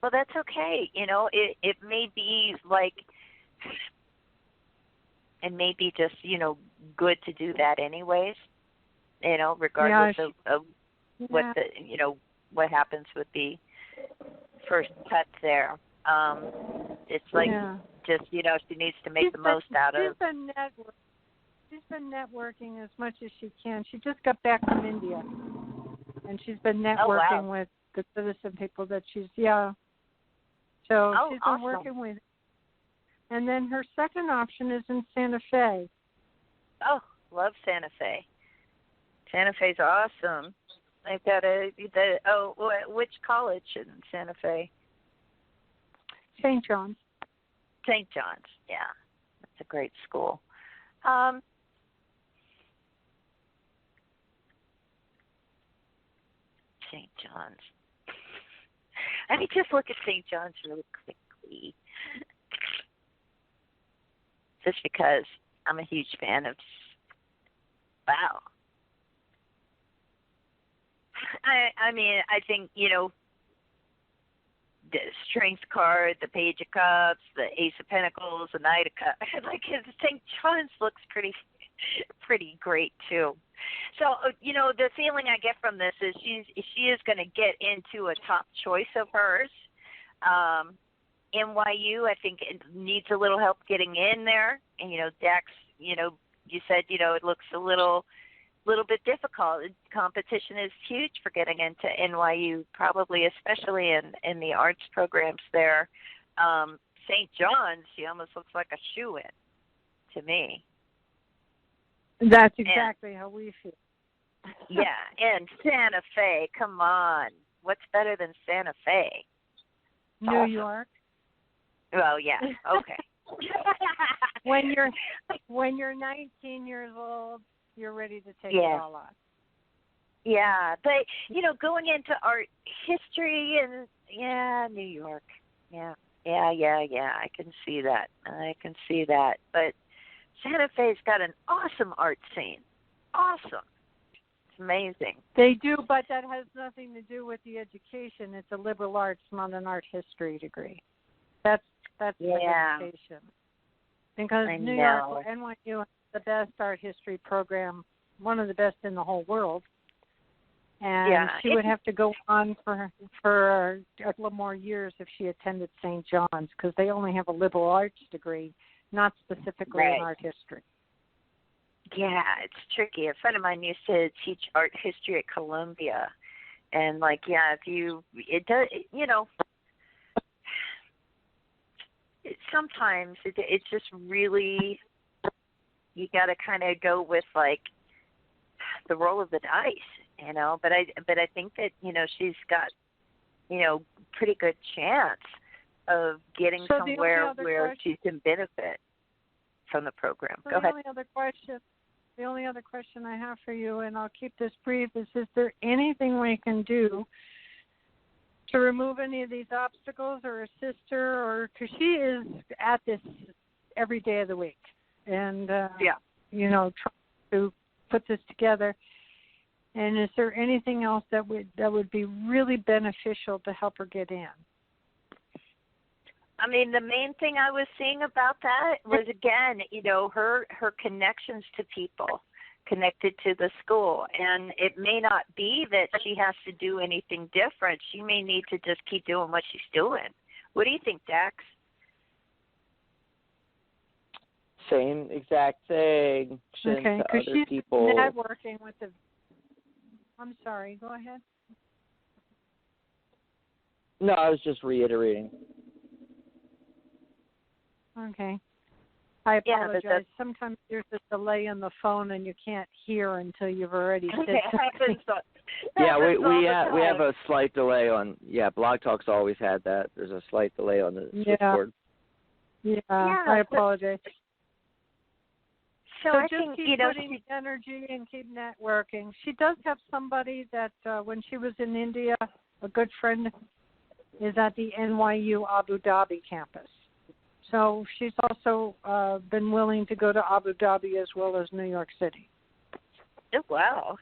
[SPEAKER 3] Well, that's okay. You know, it may be like, it may be just, you know, good to do that anyways. You know, regardless of what the, you know, what happens with the first cut there. it's like just she needs to make the most out of.
[SPEAKER 11] She's been networking as much as she can. She just got back from India, and she's been networking with the citizen people that she's So she's been working with. And then her second option is in Santa Fe.
[SPEAKER 3] Oh, love Santa Fe. Santa Fe's awesome. They've got which college in Santa Fe?
[SPEAKER 11] St. John's.
[SPEAKER 3] St. John's, yeah. That's a great school. St. John's. Let me just look at St. John's really quickly. Just because I'm a huge fan of. Wow. I mean, I think, the Strength card, the Page of Cups, the Ace of Pentacles, the Knight of Cups. Like St. John's looks pretty great too. So, the feeling I get from this is she is going to get into a top choice of hers. NYU, I think it needs a little help getting in there. And, Dax, you said, it looks a little bit difficult. Competition is huge for getting into NYU, probably especially in the arts programs there. St. John's, she almost looks like a shoo-in to me.
[SPEAKER 11] That's exactly how we feel.
[SPEAKER 3] Yeah, and Santa Fe, come on. What's better than Santa Fe?
[SPEAKER 11] New York.
[SPEAKER 3] Oh, yeah, okay.
[SPEAKER 11] When you're 19 years old, you're ready to take it all on.
[SPEAKER 3] Yeah, but, going into art history and, New York. Yeah, I can see that. But Santa Fe's got an awesome art scene. Awesome. It's amazing.
[SPEAKER 11] They do, but that has nothing to do with the education. It's a liberal arts, not an art history degree. That's the education. Because New York, NYU has the best art history program, one of the best in the whole world. And she would have to go on for a little more years if she attended St. John's, because they only have a liberal arts degree, not specifically in art history.
[SPEAKER 3] Yeah, it's tricky. A friend of mine used to teach art history at Columbia, and sometimes it's just really, you got to kind of go with the roll of the dice, But I think that she's got pretty good chance of getting somewhere where she can benefit from the program. Go ahead.
[SPEAKER 11] The only other question I have for you, and I'll keep this brief, is there anything we can do to remove any of these obstacles or assist her? Or because she is at this every day of the week and, trying to put this together. And is there anything else that would be really beneficial to help her get in?
[SPEAKER 3] I mean, the main thing I was seeing about that was, again, her connections to people connected to the school. And it may not be that she has to do anything different. She may need to just keep doing what she's doing. What do you think, Dax?
[SPEAKER 4] Same exact thing.
[SPEAKER 11] Okay, because she's
[SPEAKER 4] people.
[SPEAKER 11] Networking with the... I'm sorry, go ahead.
[SPEAKER 4] No, I was just reiterating.
[SPEAKER 11] Okay. I apologize. Sometimes there's a delay on the phone and you can't hear until you've already said something.
[SPEAKER 4] we have a slight delay on. Blog Talk's always had that. There's a slight delay on the switchboard.
[SPEAKER 11] Yeah, I apologize.
[SPEAKER 3] So I
[SPEAKER 11] just
[SPEAKER 3] think
[SPEAKER 11] keep putting energy and keep networking. She does have somebody that when she was in India, a good friend is at the NYU Abu Dhabi campus. So she's also been willing to go to Abu Dhabi as well as New York City.
[SPEAKER 3] Oh, wow.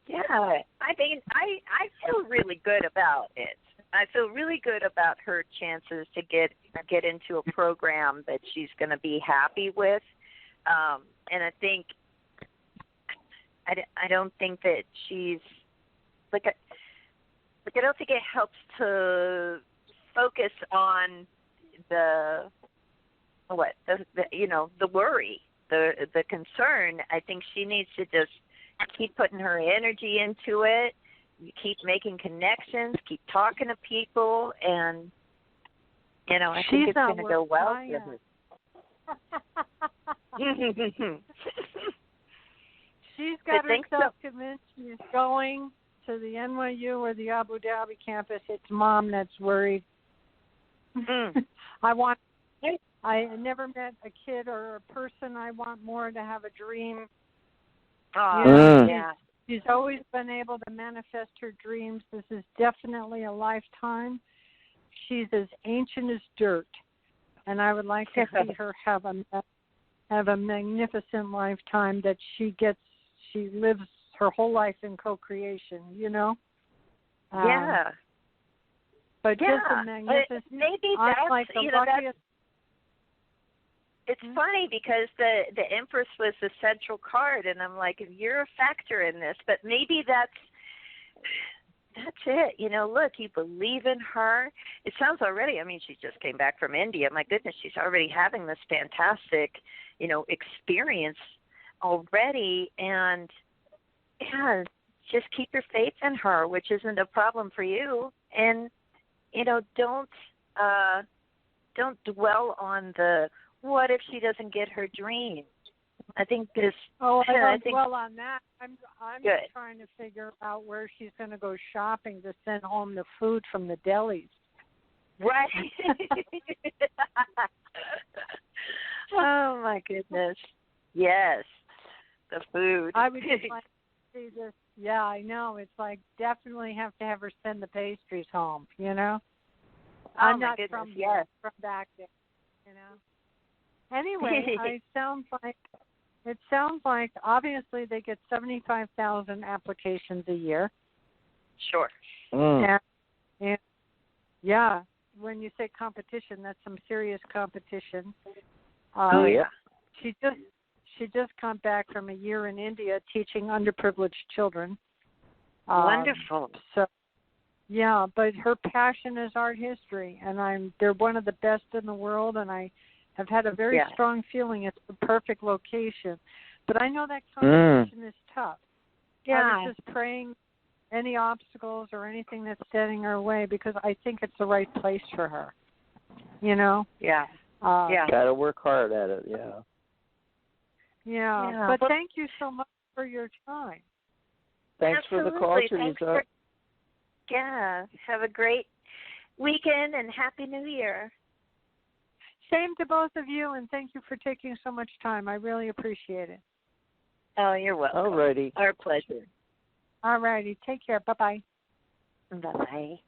[SPEAKER 3] Yeah. I mean, I feel really good about it. I feel really good about her chances to get into a program that she's going to be happy with. And I think I don't think that she's I don't think it helps to focus on the worry, the concern. I think she needs to just keep putting her energy into it, keep making connections, keep talking to people, and I think it's going to go well for her.
[SPEAKER 11] She's got herself convinced she's going to the NYU or the Abu Dhabi campus. It's Mom that's worried. I never met a kid or a person I want more to have a dream. She's always been able to manifest her dreams. This is definitely a lifetime. She's as ancient as dirt, and I would like to see her have a magnificent lifetime that she lives her whole life in co-creation. But just a magnificent.
[SPEAKER 3] Maybe that's
[SPEAKER 11] like the luckiest.
[SPEAKER 3] It's funny because the Empress was the central card, and I'm like, you're a factor in this, but maybe that's it. Look, you believe in her. It sounds already, she just came back from India. My goodness, she's already having this fantastic, experience already. And, just keep your faith in her, which isn't a problem for you. And, don't dwell on the, what if she doesn't get her dream? I think this.
[SPEAKER 11] Oh, I don't dwell on that. I'm
[SPEAKER 3] good.
[SPEAKER 11] trying to figure out where she's going to go shopping to send home the food from the delis.
[SPEAKER 3] Right. Oh my goodness. Yes, the food.
[SPEAKER 11] I would just like to see this. Yeah, I know. It's like definitely have to have her send the pastries home. I'm not from back there. Anyway, it sounds like obviously they get 75,000 applications a year.
[SPEAKER 3] Sure.
[SPEAKER 11] And when you say competition, that's some serious competition. She just come back from a year in India teaching underprivileged children.
[SPEAKER 3] Wonderful.
[SPEAKER 11] But her passion is art history, and they're one of the best in the world, and I have had a very strong feeling it's the perfect location. But I know that competition is tough. I was just praying any obstacles or anything that's standing her way because I think it's the right place for her.
[SPEAKER 4] Got to work hard at it.
[SPEAKER 11] But thank you so much for your time.
[SPEAKER 4] Thanks for the call, Teresa.
[SPEAKER 3] Have a great weekend and Happy New Year.
[SPEAKER 11] Same to both of you, and thank you for taking so much time. I really appreciate it.
[SPEAKER 3] Oh, you're welcome.
[SPEAKER 4] All righty.
[SPEAKER 3] Our pleasure.
[SPEAKER 11] All righty. Take care. Bye-bye.
[SPEAKER 3] Bye-bye.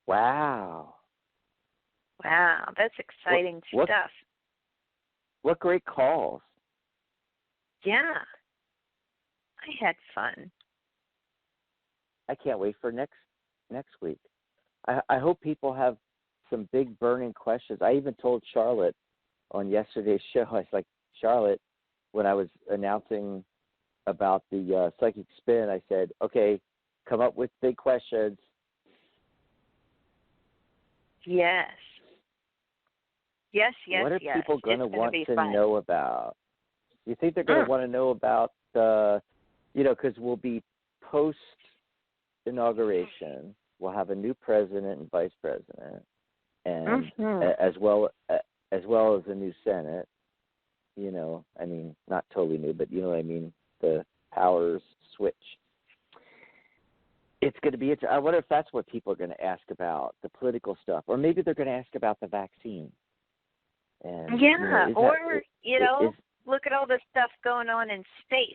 [SPEAKER 4] Wow,
[SPEAKER 3] that's exciting stuff.
[SPEAKER 4] What great calls.
[SPEAKER 3] Yeah. I had fun.
[SPEAKER 4] I can't wait for next week. I hope people have some big burning questions. I even told Charlotte on yesterday's show, I was like, Charlotte, when I was announcing about the psychic spin, I said, okay, come up with big questions.
[SPEAKER 3] Yes.
[SPEAKER 4] What are people going to want to know about? You think they're going to want to know about, because we'll be post-inauguration. We'll have a new president and vice president, and as well as a new Senate. Not totally new, but you know what I mean. The powers switch. It's going to be. I wonder if that's what people are going to ask about, the political stuff, or maybe they're going to ask about the vaccine. And,
[SPEAKER 3] look at all the stuff going on in space.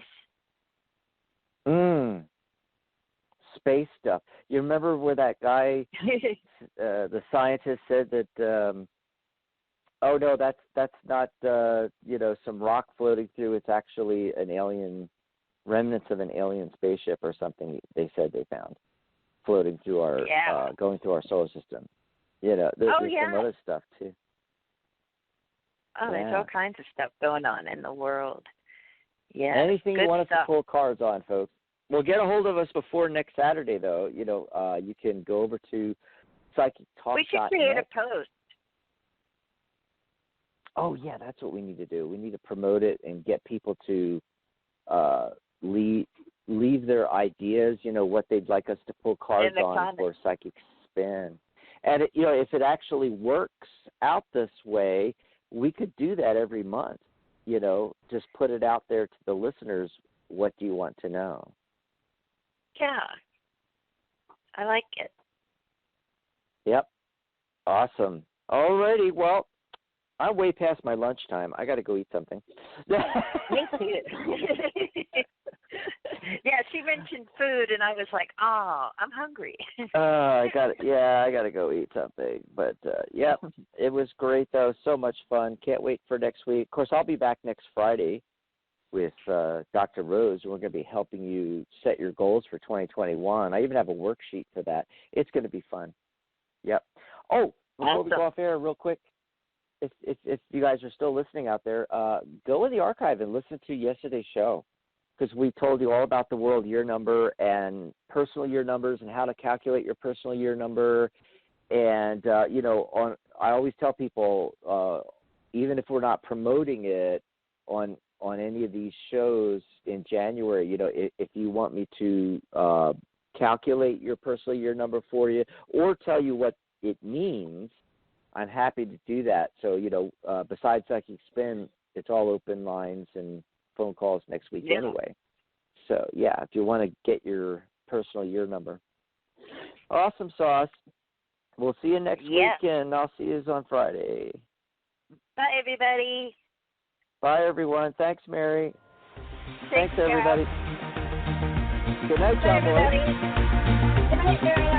[SPEAKER 4] Space stuff. You remember where that guy, the scientist, said that? Oh no, that's not some rock floating through. It's actually an alien, remnants of an alien spaceship or something. They said they found floating through our going through our solar system. There's some other stuff too.
[SPEAKER 3] Oh, there's all kinds of stuff going on in the world. Yeah.
[SPEAKER 4] Anything you want us to pull cards on, folks. Well, get a hold of us before next Saturday, though. You can go over to psychictalk.net.
[SPEAKER 3] We should create a post.
[SPEAKER 4] Oh, yeah, that's what we need to do. We need to promote it and get people to leave their ideas, what they'd like us to pull cards on for Psychic Spin. And, if it actually works out this way, we could do that every month, just put it out there to the listeners. What do you want to know?
[SPEAKER 3] Yeah. I like it.
[SPEAKER 4] Yep. Awesome. All righty. Well, I'm way past my lunchtime. I got to go eat something.
[SPEAKER 3] Me too. Yeah, she mentioned food, and I was like, "Oh, I'm hungry."
[SPEAKER 4] I got to go eat something. But yeah, it was great though. So much fun. Can't wait for next week. Of course, I'll be back next Friday with Dr. Rose. We're going to be helping you set your goals for 2021. I even have a worksheet for that. It's going to be fun. Yep. Oh, before we go off air, real quick. If you guys are still listening out there, go in the archive and listen to yesterday's show, because we told you all about the world year number and personal year numbers and how to calculate your personal year number. And, I always tell people, even if we're not promoting it on any of these shows in January, if you want me to calculate your personal year number for you or tell you what it means, I'm happy to do that. So, besides Psychic Spin, it's all open lines and phone calls next week anyway. So, yeah, if you want to get your personal year number. Awesome sauce. We'll see you next week, and I'll see you on Friday.
[SPEAKER 3] Bye, everybody.
[SPEAKER 4] Bye, everyone. Thanks, Mary. Thanks
[SPEAKER 3] care.
[SPEAKER 4] Everybody. Good night, John Boy.
[SPEAKER 3] Good night, Mary.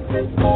[SPEAKER 12] Thank you.